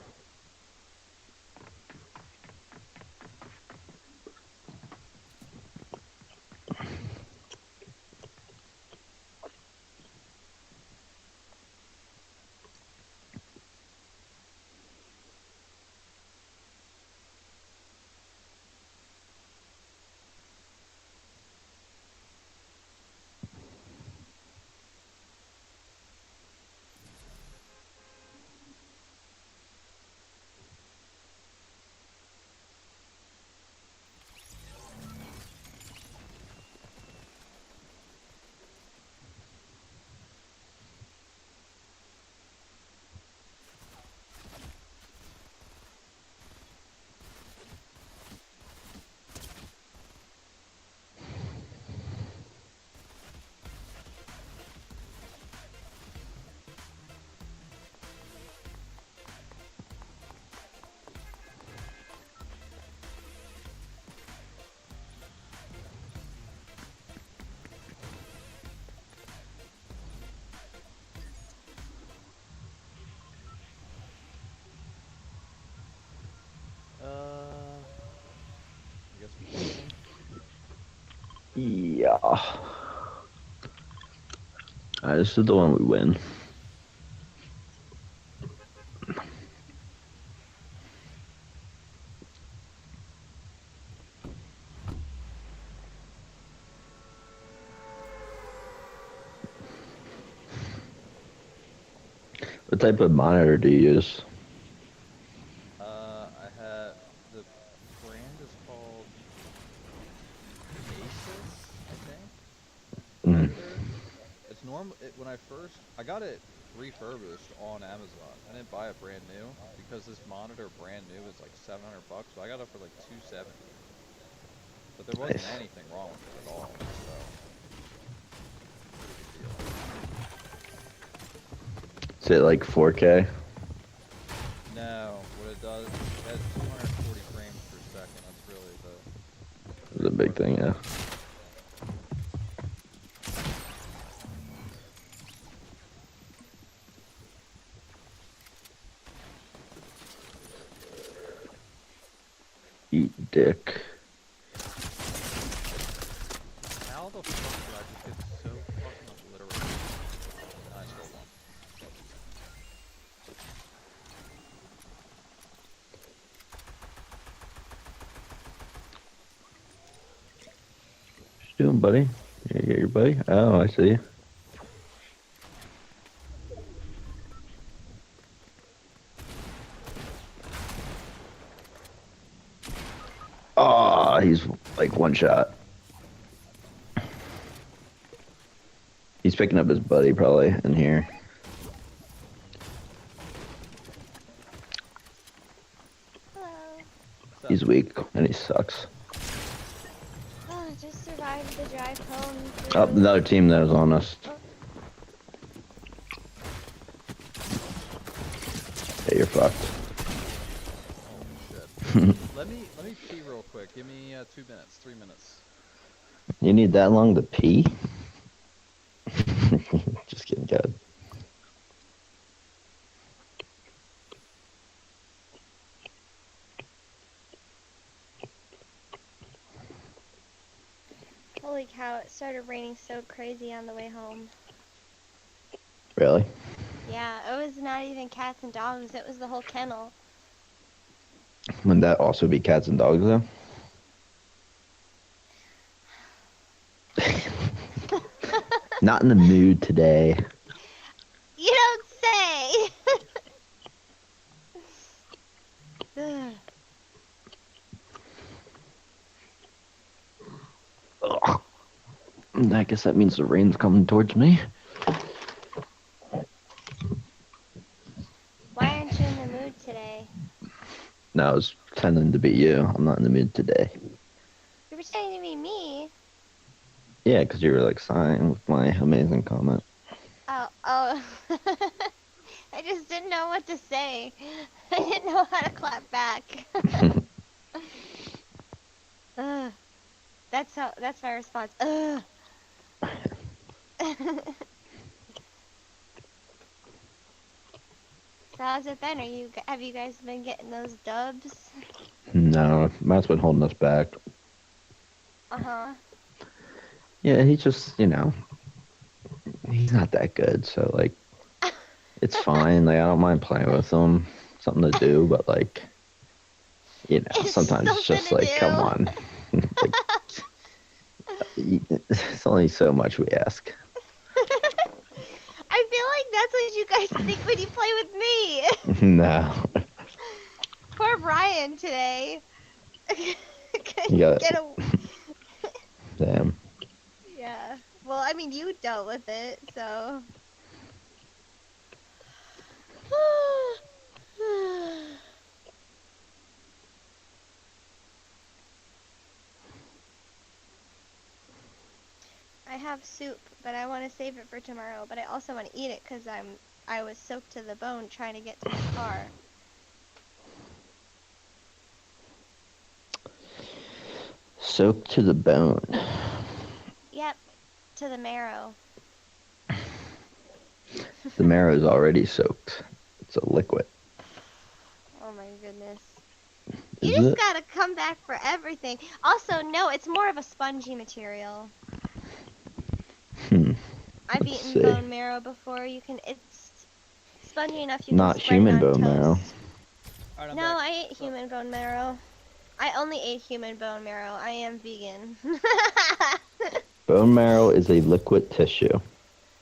Yeah. This is the one we win. What type of monitor do you use? I had the brand is called Asus, I think. The Mm, monitor. It's when I got it refurbished on Amazon. I didn't buy it brand new because this monitor brand new is like 700 bucks, but I got it for like 270. But there wasn't nice. anything wrong with it at all, so pretty good deal. Is it like 4K? No, what it does, it has 240 frames per second. That's really the It's a big big part thing, about yeah. it. Eat dick. How the fuck did I just get so fucking obliterated? I stole one. What you doing, buddy? You get your buddy? Oh, I see. Oh, he's like one shot. He's picking up his buddy probably in here. Hello. What's up? He's weak and he sucks. Oh, just survived the drive home Oh, through. another team that was on us. Oh, Yeah, you're fucked. Holy shit. Let me pee real quick. Give me 2 minutes, 3 minutes. You need that long to pee? Just kidding, God. holy cow, it started raining so crazy on the way home. Really? Yeah, it was not even cats and dogs, it was the whole kennel. Wouldn't that also be cats and dogs though? Not in the mood today. You don't say! Ugh. Ugh. I guess that means the rain's coming towards me. Why aren't you in the mood today? No, I was pretending to be you. I'm not in the mood today. You were pretending to be me. Yeah, because you were like sighing with my amazing comment. Oh. I just didn't know what to say. I didn't know how to clap back. Ugh. That's my response. Ugh. So how's it been? Have you guys been getting those dubs? No, Matt's been holding us back. Uh-huh. Yeah, he just, he's not that good. So, like, it's fine. Like, I don't mind playing with him. Something to do, but, like, It's sometimes it's something just to like, come do. on. Like, it's only so much we ask. I feel like that's what you guys think when you play with me. No. Poor Brian today. You Couldn't got get it. a. Damn. Yeah. Well, I mean, you dealt with it, so. I have soup, but I want to save it for tomorrow. But I also want to eat it because I was soaked to the bone trying to get to my car. Soaked to the bone. Yep, to the marrow. The marrow is already soaked. It's a liquid. Oh my goodness. You Is just it? gotta come back for everything. Also, no, it's more of a spongy material. Hmm. I've Let's eaten see. bone marrow before. It's spongy enough you can Not spread it human on bone marrow. toast. Alright, I'm No, back. I ate What's up? human bone marrow. I only ate human bone marrow. I am vegan. Bone marrow is a liquid tissue.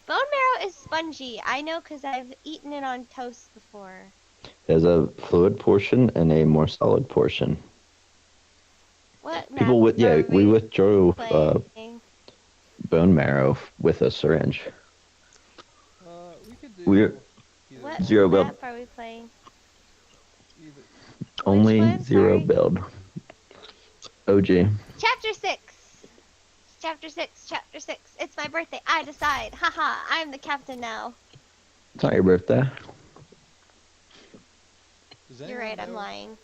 Bone marrow is spongy. I know because I've eaten it on toast before. There's a fluid portion and a more solid portion. What map People with are we we withdrew playing? bone marrow with a syringe. We could We're do either What one. zero build. map are we playing? Either. Which Only one? zero Sorry. build. OG. Chapter 6. Chapter 6. Chapter 6. It's my birthday. I decide. Haha. I'm the captain now. It's not your birthday. Does You're anyone right. I'm know? lying.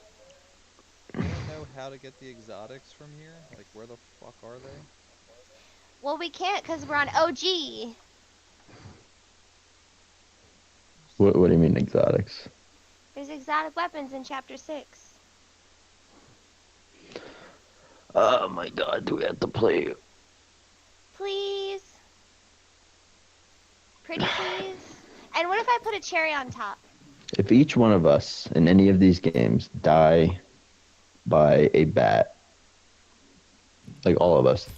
Does anyone know how to get the exotics from here? Like, where the fuck are they? Well, we can't because we're on OG. What do you mean exotics? There's exotic weapons in Chapter 6. Oh my god, do we have to play? Please. Pretty please. And what if I put a cherry on top? If each one of us in any of these games die by a bat, like all of us,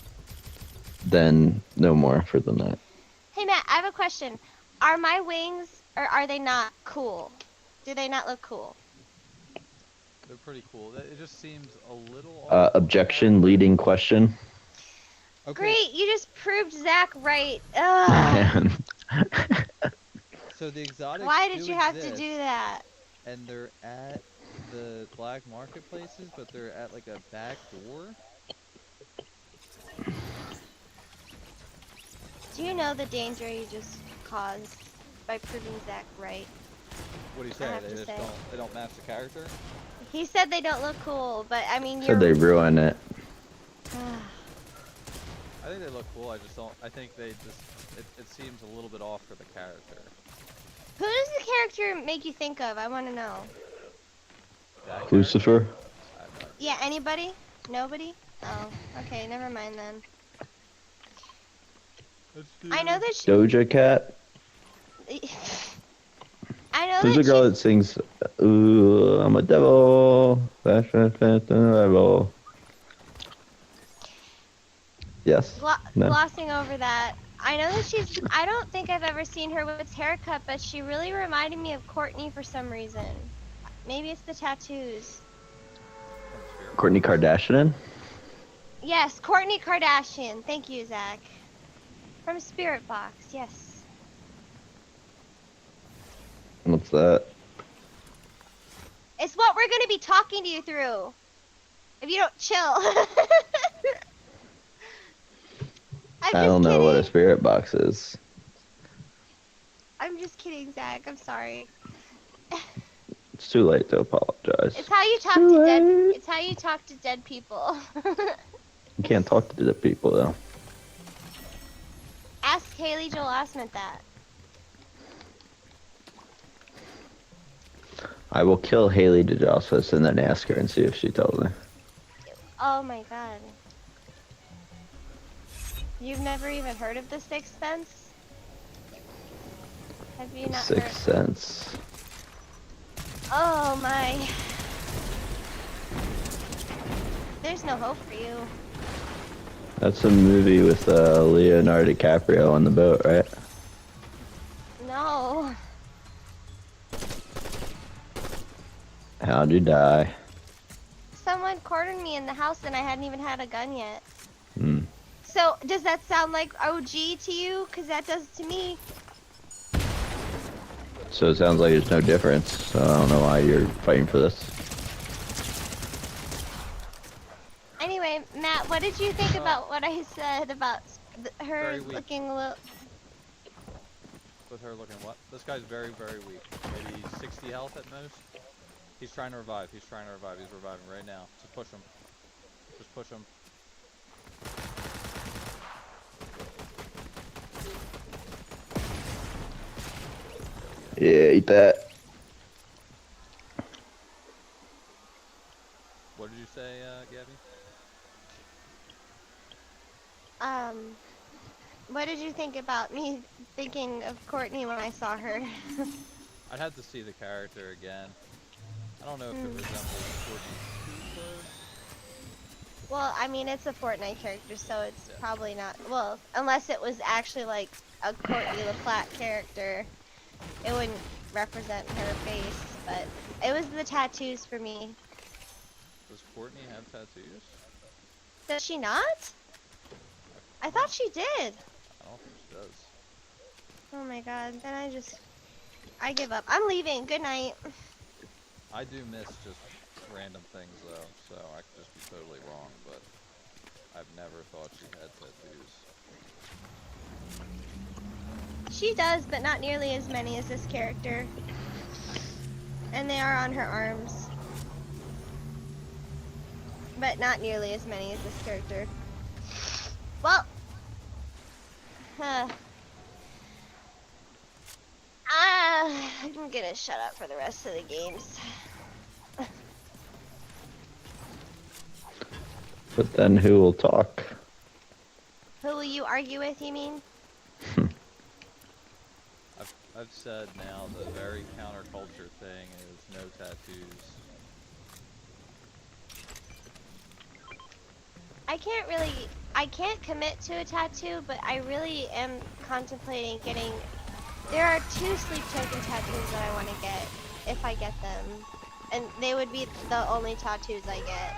then no more for the night. Hey, Matt, I have a question. Are my wings, or are they not cool? Do they not look cool? They're pretty cool. It just seems a little off. Objection, leading question. Okay. Great, you just proved Zach right. Ugh. So the exotics Why did do you have exist, to do that? and they're at the black marketplaces, but they're at like a back door. Do you know the danger you just caused by proving Zach right? What do you I say? have They to just say. they don't match the character? He said they don't look cool, but I mean, Said they ruin it. I think they look cool. I just don't. I think they just. It seems a little bit off for the character. Who does the character make you think of? I want to know. That character? Lucifer. I have no idea. Yeah, anybody? Nobody? Oh, okay, never mind then. I know that she... Doja Cat. I know There's that a girl she's... that sings, "Ooh, I'm a devil, devil." Yes. No. glossing over that. I know that she's... I don't think I've ever seen her with this haircut, but she really reminded me of Courtney for some reason. Maybe it's the tattoos. Kourtney Kardashian. Yes, Courtney Kardashian. Thank you, Zach. From Spirit Box, yes. What's that? It's what we're going to be talking to you through. If you don't chill. I'm I just don't know what a kidding. spirit box is. I'm just kidding, Zach. I'm sorry. It's too late to apologize. It's how you talk to dead. It's how you talk to dead people. You can't talk to the people though. Ask Haley Joel Osment that. I will kill Haley DeJosis and then ask her and see if she tells me. Oh my god. You've never even heard of The Sixth Sense? Have you not heard? Sixth Sense. Oh my. There's no hope for you. That's a movie with Leonardo DiCaprio on the boat, right? No. How'd you die? Someone cornered me in the house and I hadn't even had a gun yet. Hmm. So, does that sound like OG to you? Because that does to me. So it sounds like there's no difference. So I don't know why you're fighting for this. Anyway, Matt, what did you think about what I said about her Very weak. looking a little... With her looking what? This guy's very, very weak. Maybe 60 health at most. He's trying to revive. He's trying to revive. He's reviving right now. Just push him. Just push him. Yeah, eat that. What did you say, Gabby? Um, what did you think about me thinking of Courtney when I saw her? I'd have to see the character again. I don't know if it Hmm. resembles Courtney super. Well, I mean, it's a Fortnite character, so it's Yeah. probably not. Well, unless it was actually like a Courtney LaPlatte character, it wouldn't represent her face. But it was the tattoos for me. Does Courtney have tattoos? Does she not? I I don't. thought she did. I don't think she does. Oh my god. Then I give up. I'm leaving. Good night. I do miss just random things though, so I could just be totally wrong, but I've never thought she had tattoos. She does, but not nearly as many as this character. And they are on her arms. But not nearly as many as this character. Well, I'm gonna shut up for the rest of the games. But then who will talk? Who will you argue with, you mean? I've said now the very counterculture thing is no tattoos. I can't commit to a tattoo, but I really am contemplating getting, there are 2 sleep token tattoos that I want to get, if I get them. And they would be the only tattoos I get.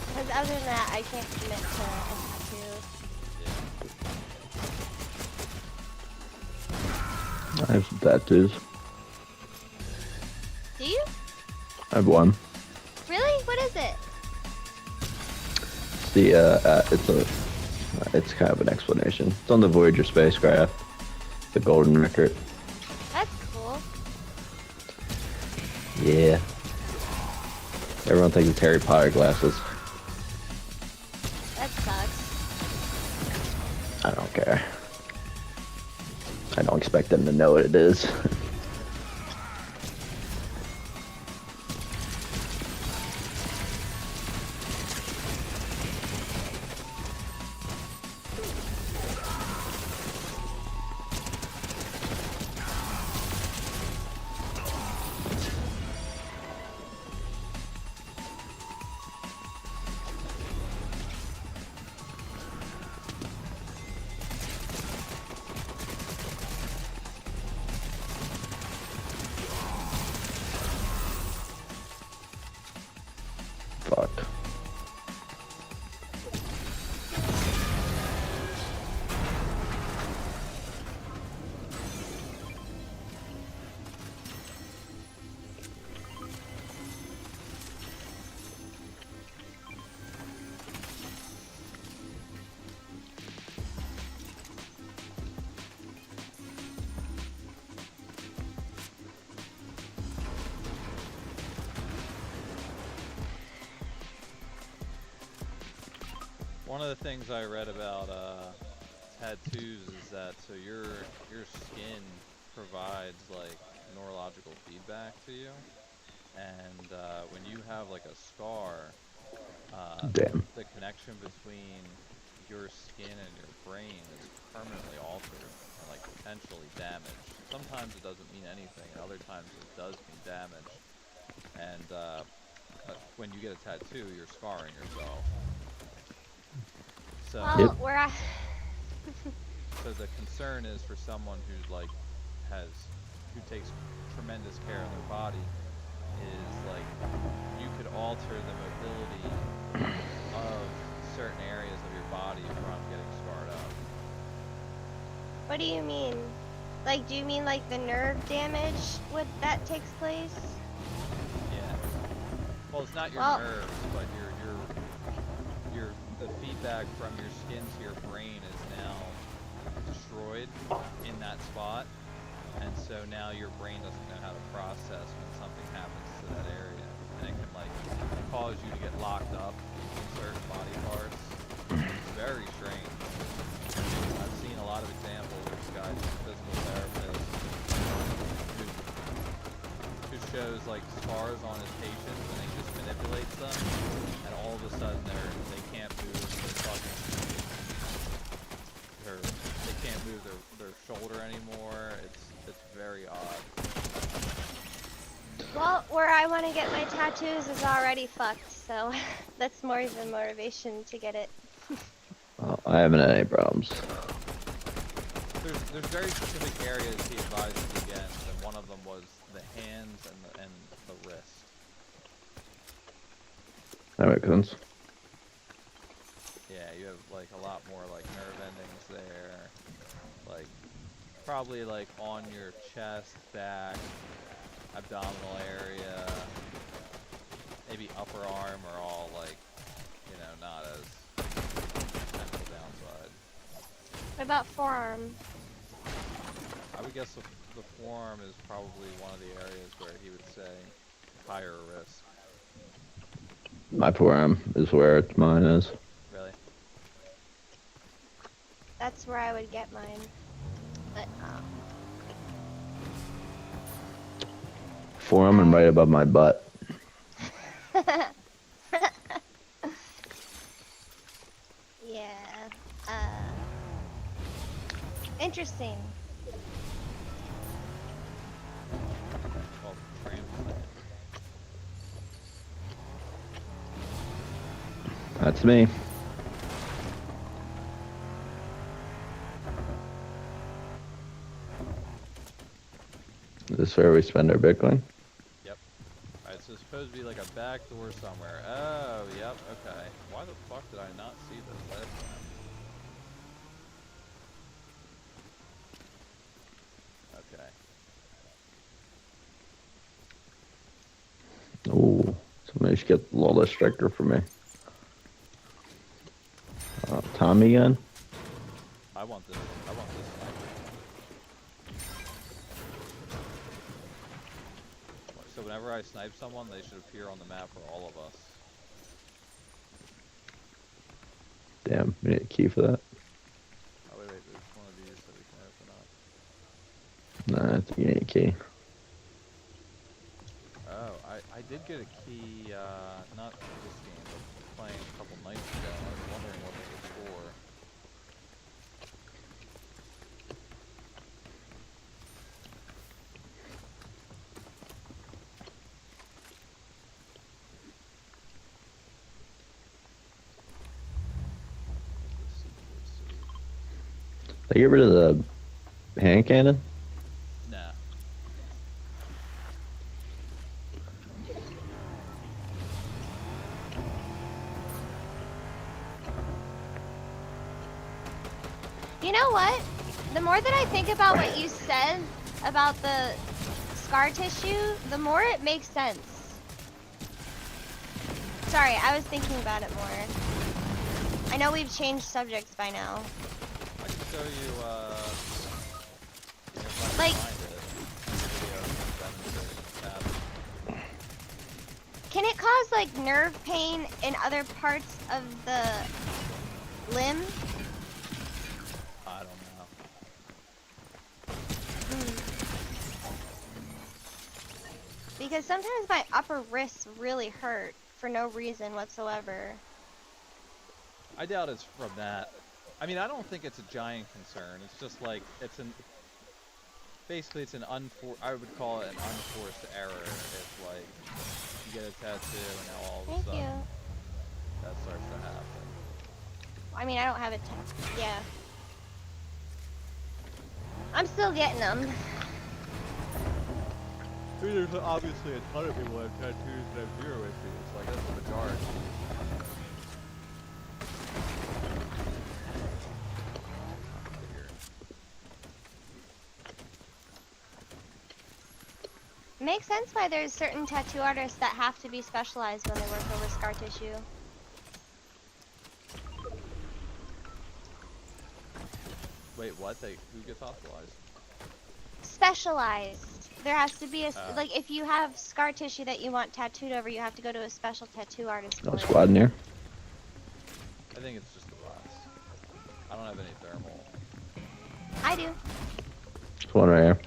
Because other than that, I can't commit to a tattoo. I have some tattoos. Do you? I have one. Really? What is it? It's kind of an explanation. It's on the Voyager spacecraft. The golden record. That's cool. Yeah. Everyone thinks it's Harry Potter glasses. That sucks. I don't care. I don't expect them to know what it is. Fuck. One of the things I read about tattoos is that so your skin provides like neurological feedback to you, and when you have like a scar, Damn. the connection between your skin and your brain is permanently altered and like potentially damaged. Sometimes it doesn't mean anything, and other times it does mean damage. And when you get a tattoo, you're scarring yourself. So, Well, Yep. we're at... so the concern is for someone who's like who takes tremendous care of their body is like you could alter the mobility of certain areas of your body from getting scarred up. What do you mean? Like, do you mean like the nerve damage that takes place? Yeah. Well, it's not your Well- nerves, but your the feedback from your skin to your brain is now destroyed in that spot, and so now your brain doesn't know how to process when something happens to that area, and it can like cause you to get locked up in certain body parts. scars on his patients, and he just manipulates them, and all of a sudden they can't move their fucking, they can't move their shoulder anymore. It's very odd. Well, where I want to get my tattoos is already fucked, so that's more than motivation to get it. Well, I haven't had any problems. There's very specific areas he advises against, and one of them was the hands and the wrist. That makes sense. Yeah, you have like a lot more like nerve endings there, like probably like on your chest, back, abdominal area, maybe upper arm are all like, you know, not as potential downside. What about forearm? I would guess the forearm is probably one of the areas where he would say higher risk. My forearm is where mine is. Really? That's where I would get mine. But, Forearm and right above my butt. yeah. Interesting. Called transplant. That's me. Is this where we spend our Bitcoin? Yep. Alright, so it's supposed to be like a back door somewhere. Oh, yep, okay. Why the fuck did I not see this last time? Okay. Ooh, somebody should get a little less stricter for me. Tommy gun? I want this sniper. So whenever I snipe someone, they should appear on the map for all of us. Damn, we need a key for that. Oh wait, there's one of these that we can open up. Nah, I think you need a key. Oh, I did get a key, not this game, but playing a couple nights ago. I was wondering what it was for. Did I get rid of the hand cannon? Nah. You know what? The more that I think about what you said about the scar tissue, the more it makes sense. Sorry, I was thinking about it more. I know we've changed subjects by now. I can show you, you know, if I Like- can find it. Video demonstrating what's happening. Can it cause like nerve pain in other parts of the limb? I don't know. Because sometimes my upper wrists really hurt for no reason whatsoever. I doubt it's from that. I mean, I don't think it's a giant concern. It's just like, basically it's an I would call it an unforced error if like, you get a tattoo and now all of a Thank sudden you. that starts to happen. I mean, I don't have it. Yeah. I'm still getting them. I mean, there's obviously a ton of people that have tattoos that have zero issues. Like, that's the majority. Makes sense why there's certain tattoo artists that have to be specialized when they work over scar tissue. Wait, what? Who gets hospitalized? Specialized. There has to be a like if you have scar tissue that you want tattooed over, you have to go to a special tattoo artist for No it. squad in here. I think it's just the glass. I don't have any thermal. I do. There's one right here.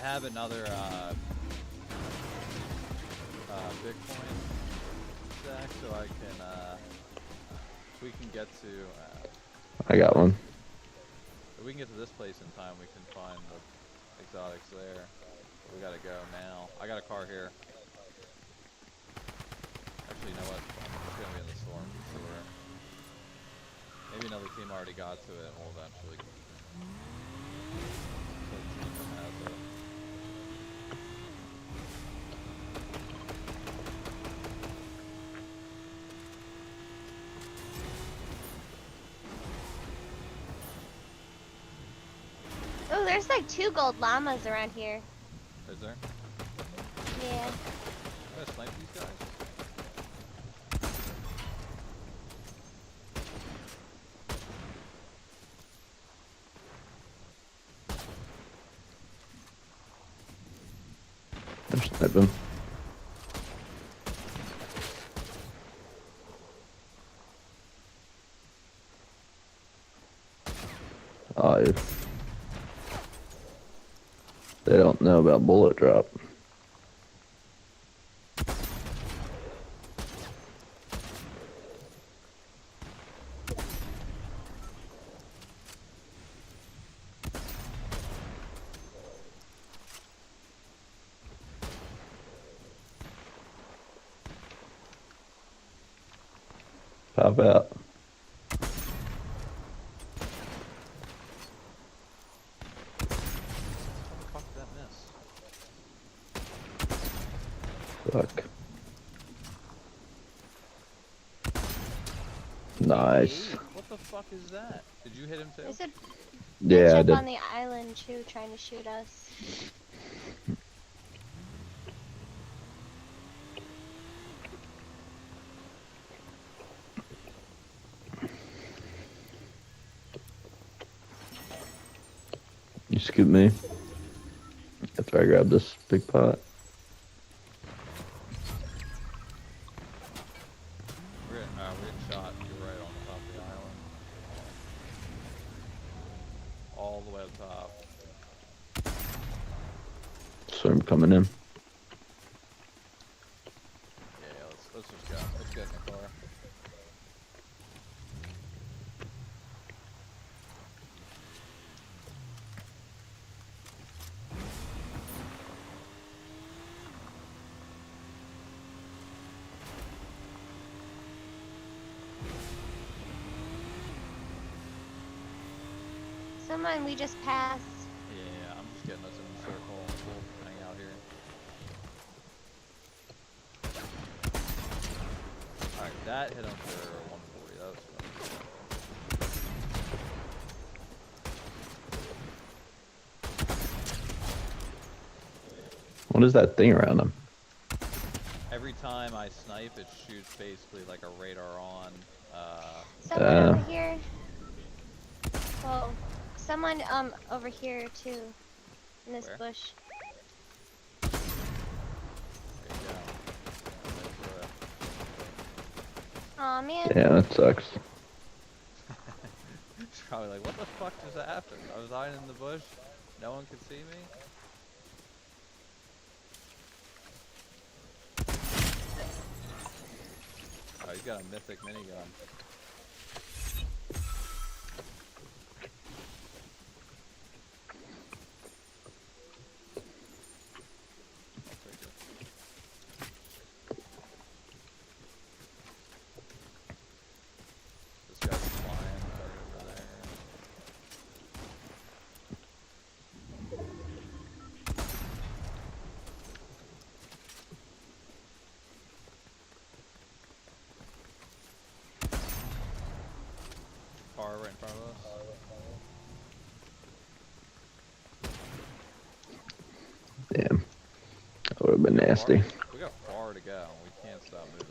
I have another Bitcoin stack, so I can if we can get to I got one. if we can get to this place in time, we can find the exotics there. But we gotta go now. I got a car here. Actually, you know what? It's gonna be in the storm for sure. Maybe another team already got to it, and we'll eventually kill the team that has it. Oh, there's like 2 gold llamas around here. Is there? Yeah. I'm gonna snipe these guys. They're sniping. Oh, dude. They don't know about bullet drop. Pop out. How the fuck did that miss? Fuck. Nice. What the fuck is that? Did you hit him too? There's a Yeah, bitch I up did. on the island too, trying to shoot us. You scoop me. After I grab this big pot. We're getting shot. You're right on the top of the island. All the way up top. Storm coming in. Yeah, let's just go. Let's get in the car. Someone we just passed. Yeah, I'm just getting us in the circle. We'll hang out here. Alright, that hit him for 140. That was fun. What is that thing around them? Every time I snipe, it shoots basically like a radar on. Someone over here. Whoa. Someone over here too. In this Where? bush. There you go. Aw, man. Yeah, that sucks. It's probably like, what the fuck just happened? I was hiding in the bush. No one could see me. Oh, he's got a mythic minigun. I'll take it. This guy's flying right over there. Car right in front of us. Damn. That would have been nasty. We got far to go. We can't stop moving.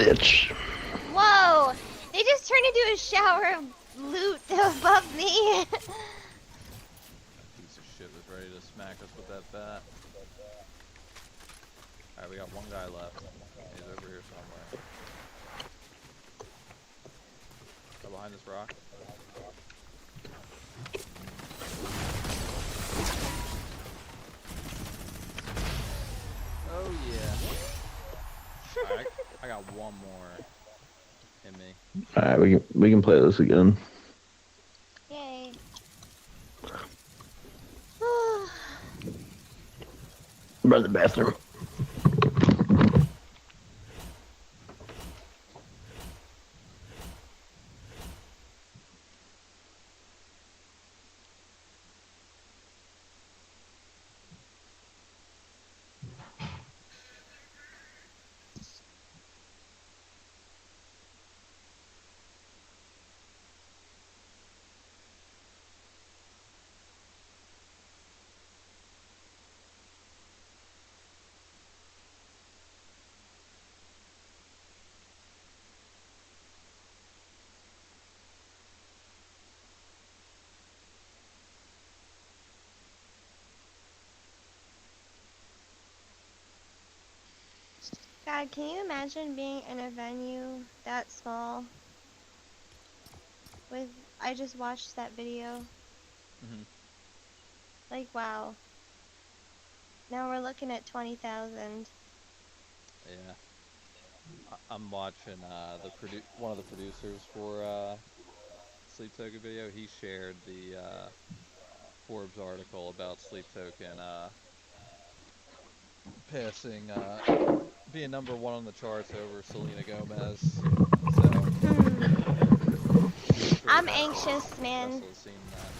bitch. Whoa! They just turned into a shower of loot above me. Piece of shit was ready to smack us with that bat. Alright, we got one guy left. He's over here somewhere. Go behind this rock. Oh yeah. Alright, I got one more in me. Alright, we can play this again. Yay. Run the bathroom. God, can you imagine being in a venue that small? I just watched that video. Like, wow. Now we're looking at 20,000. Yeah. I'm watching one of the producers for Sleep Token video. He shared the Forbes article about Sleep Token passing being number 1 on the charts over Selena Gomez. So I'm anxious, man. Seen that.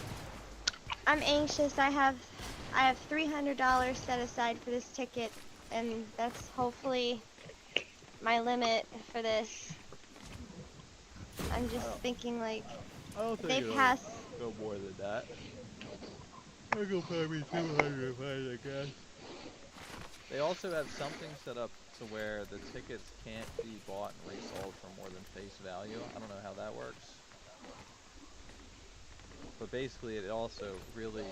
I'm anxious. I have $300 set aside for this ticket, and that's hopefully my limit for this. I'm just thinking, like, I don't if they think pass. it'll go more than that. They're gonna pay me $200, I guess. They also have something set up to where the tickets can't be bought and resold for more than face value. I don't know how that works. But basically it also really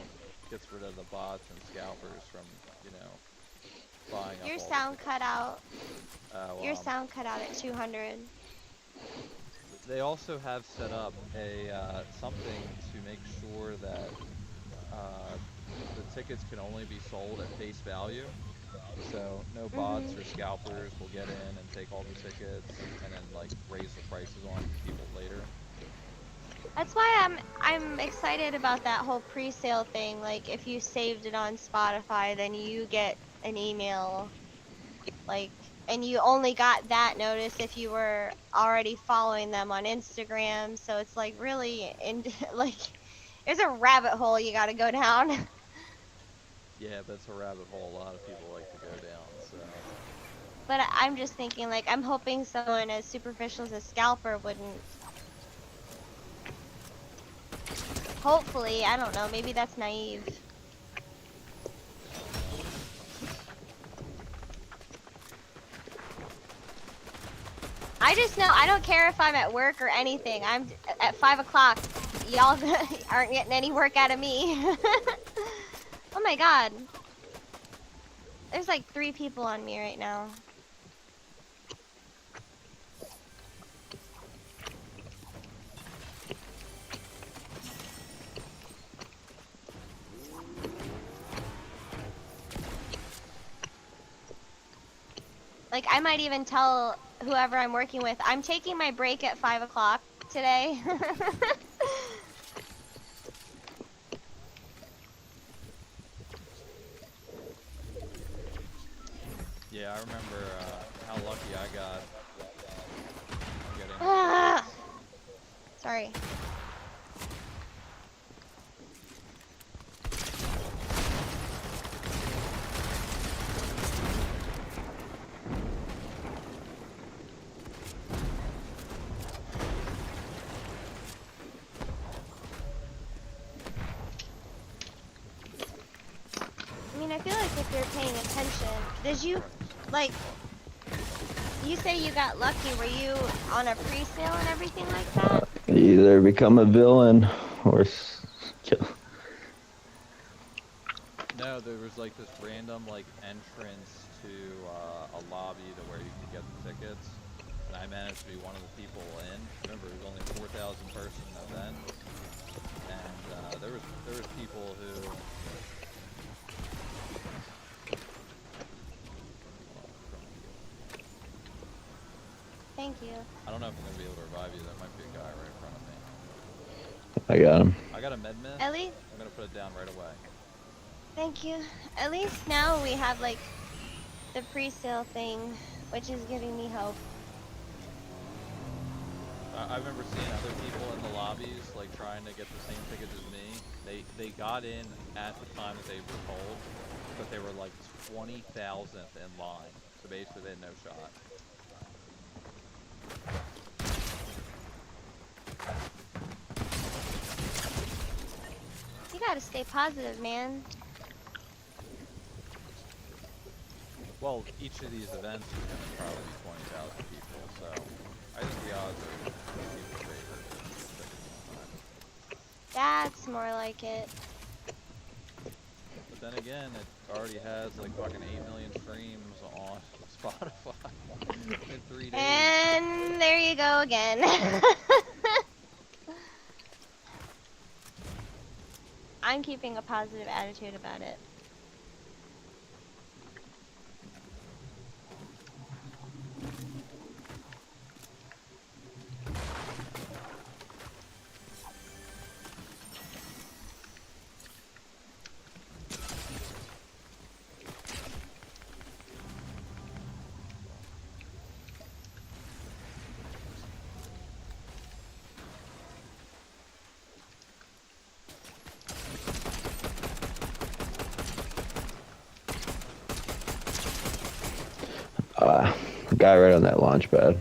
gets rid of the bots and scalpers from, buying up Your all sound cut out. well, Your sound cut out at 200. They also have set up a something to make sure that the tickets can only be sold at face value. So no bots or scalpers will get in and take all the tickets and then like raise the prices on people later. That's why I'm excited about that whole pre-sale thing. Like, if you saved it on Spotify, then you get an email, like, and you only got that notice if you were already following them on Instagram. So it's like really like, there's a rabbit hole you got to go down. Yeah, that's a rabbit hole a lot of people like to go down. So. But I'm just thinking, like, I'm hoping someone as superficial as a scalper wouldn't. Hopefully, I don't know, maybe that's naive. I just know, I don't care if I'm at work or anything. I'm at 5 o'clock. Y'all aren't getting any work out of me. Oh my god. There's like 3 people on me right now. Like, I might even tell whoever I'm working with, I'm taking my break at 5 o'clock today. Yeah, I remember how lucky I got getting. Ah! Sorry. I mean, I feel like if you're paying attention, did you, like, You say you got lucky. Were you on a pre-sale and everything like that? Either become a villain or kill. No, there was like this random like entrance to a lobby to where you could get the tickets, and I managed to be one of the people in. Remember, it was only a 4,000 person event, and there was people who. Hold on, trying to heal. Thank you. I don't know if I'm gonna be able to revive you. There might be a guy right in front of me. I got him. I got a med mist. At least, I'm gonna put it down right away. thank you. At least now we have like the pre-sale thing, which is giving me hope. I remember seeing other people in the lobbies like trying to get the same tickets as me. They got in at the time that they were told, but they were like 20,000th in line. So basically, they had no shot. You gotta stay positive, man. Well, each of these events is going to probably be 20,000 people, so I think the odds are in people's favor. That's more like it. But then again, it already has like fucking 8 million streams on Spotify in 3 days. And there you go again. I'm keeping a positive attitude about it. Guy right on that launch pad.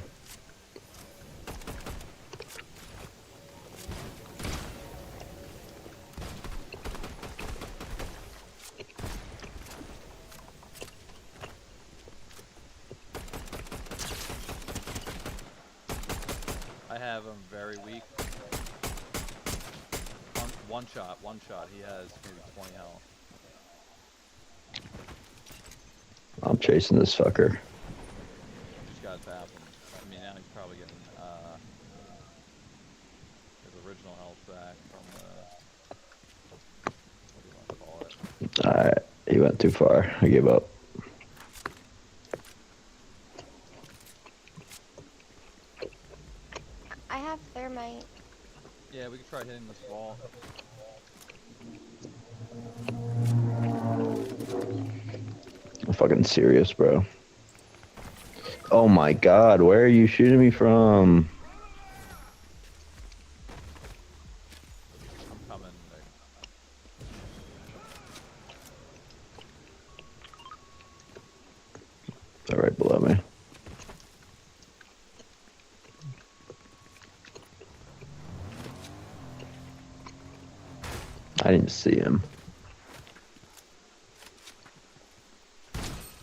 I have him very weak. One shot. He has maybe 20 health. I'm chasing this fucker. Just gotta tap him. I mean, now he's probably getting his original health back from the, what do you want to call it? Alright, he went too far. I gave up. I have thermite. Yeah, we could try hitting this vault. I'm fucking serious, bro. Oh my god, where are you shooting me from? I'm coming. They're right below me. I didn't see him.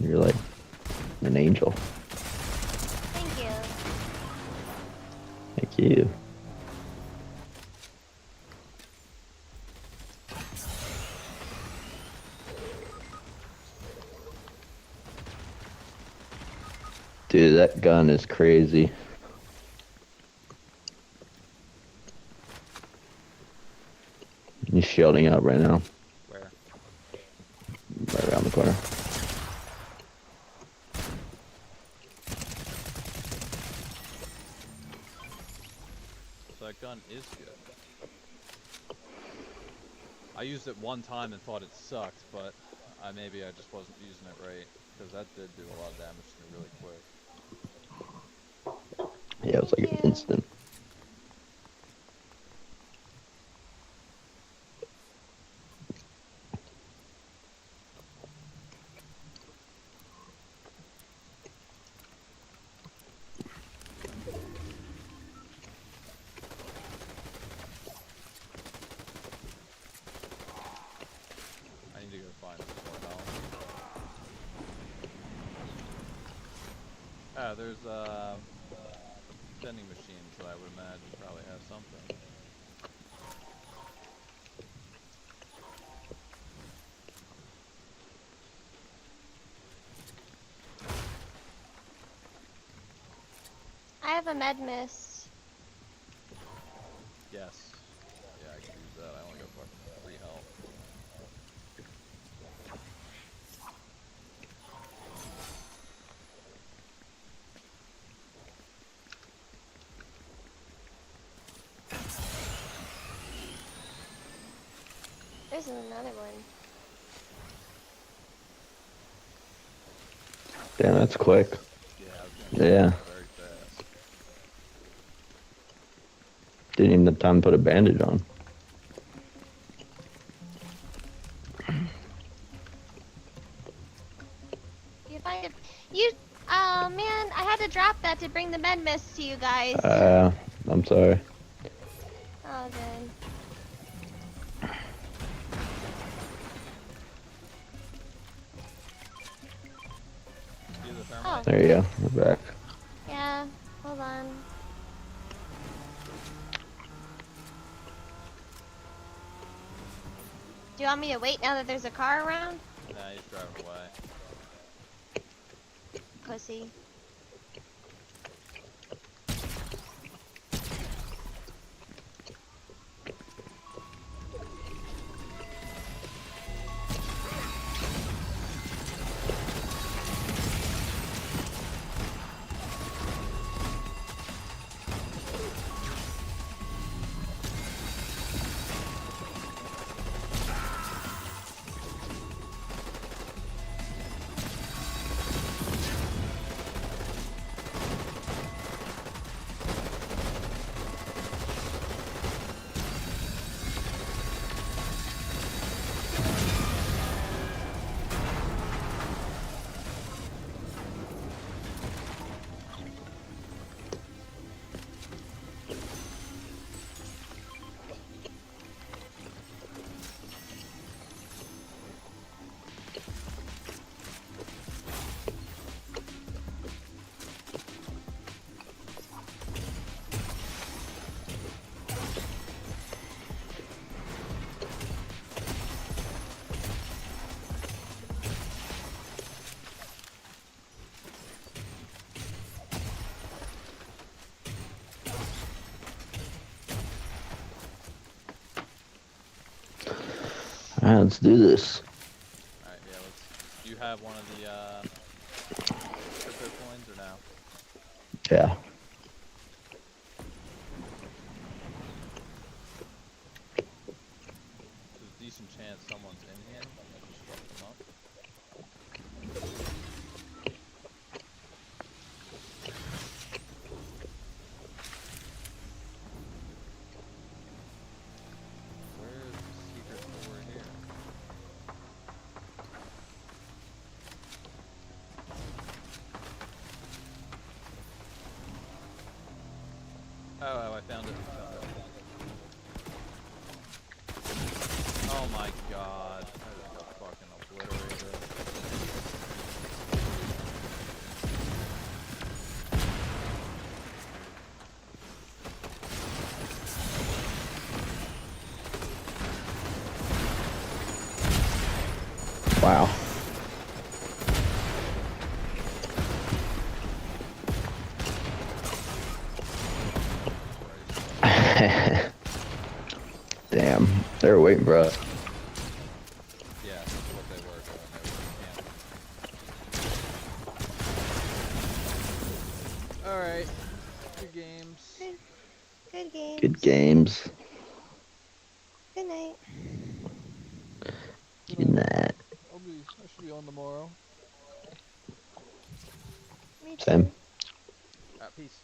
You're like an angel. Thank you. Thank you. Dude, that gun is crazy. He's shielding up right now. Where? Right around the corner. So that gun is good. I used it one time and thought it sucked, but maybe I just wasn't using it right, because that did do a lot of damage to me really quick. Yeah, it was like an Thank you. instant. I need to go find some more health. There's vending machines that I would imagine probably have something. I have a med mist. Yes. Yeah, I could use that. I only got fucking 3 health. There's another one. Damn, that's quick. Yeah, I was gonna say Yeah. very fast. Didn't even have time to put a bandage on. You find it. You. Oh man, I had to drop that to bring the med mist to you guys. I'm sorry. Oh, good. See the Oh. thermite? There you go. We're back. Yeah. Hold on. Do you want me to wait now that there's a car around? Nah, he's driving away. Pussy. Alright, let's do this. Alright, yeah, let's... Do you have one of the, crypto coins or no? Yeah. There's a decent chance someone's in here. I just fucked them up. Where is the secret door here? Oh, I found it. Oh my god. I just got fucking obliterated. Wow. Damn. They were waiting for us. Yeah, that's what they were doing. They were camping. Alright. Good games. Good games. Good games. Good night. Good night. I should be on tomorrow. Me too. Same. Alright, peace.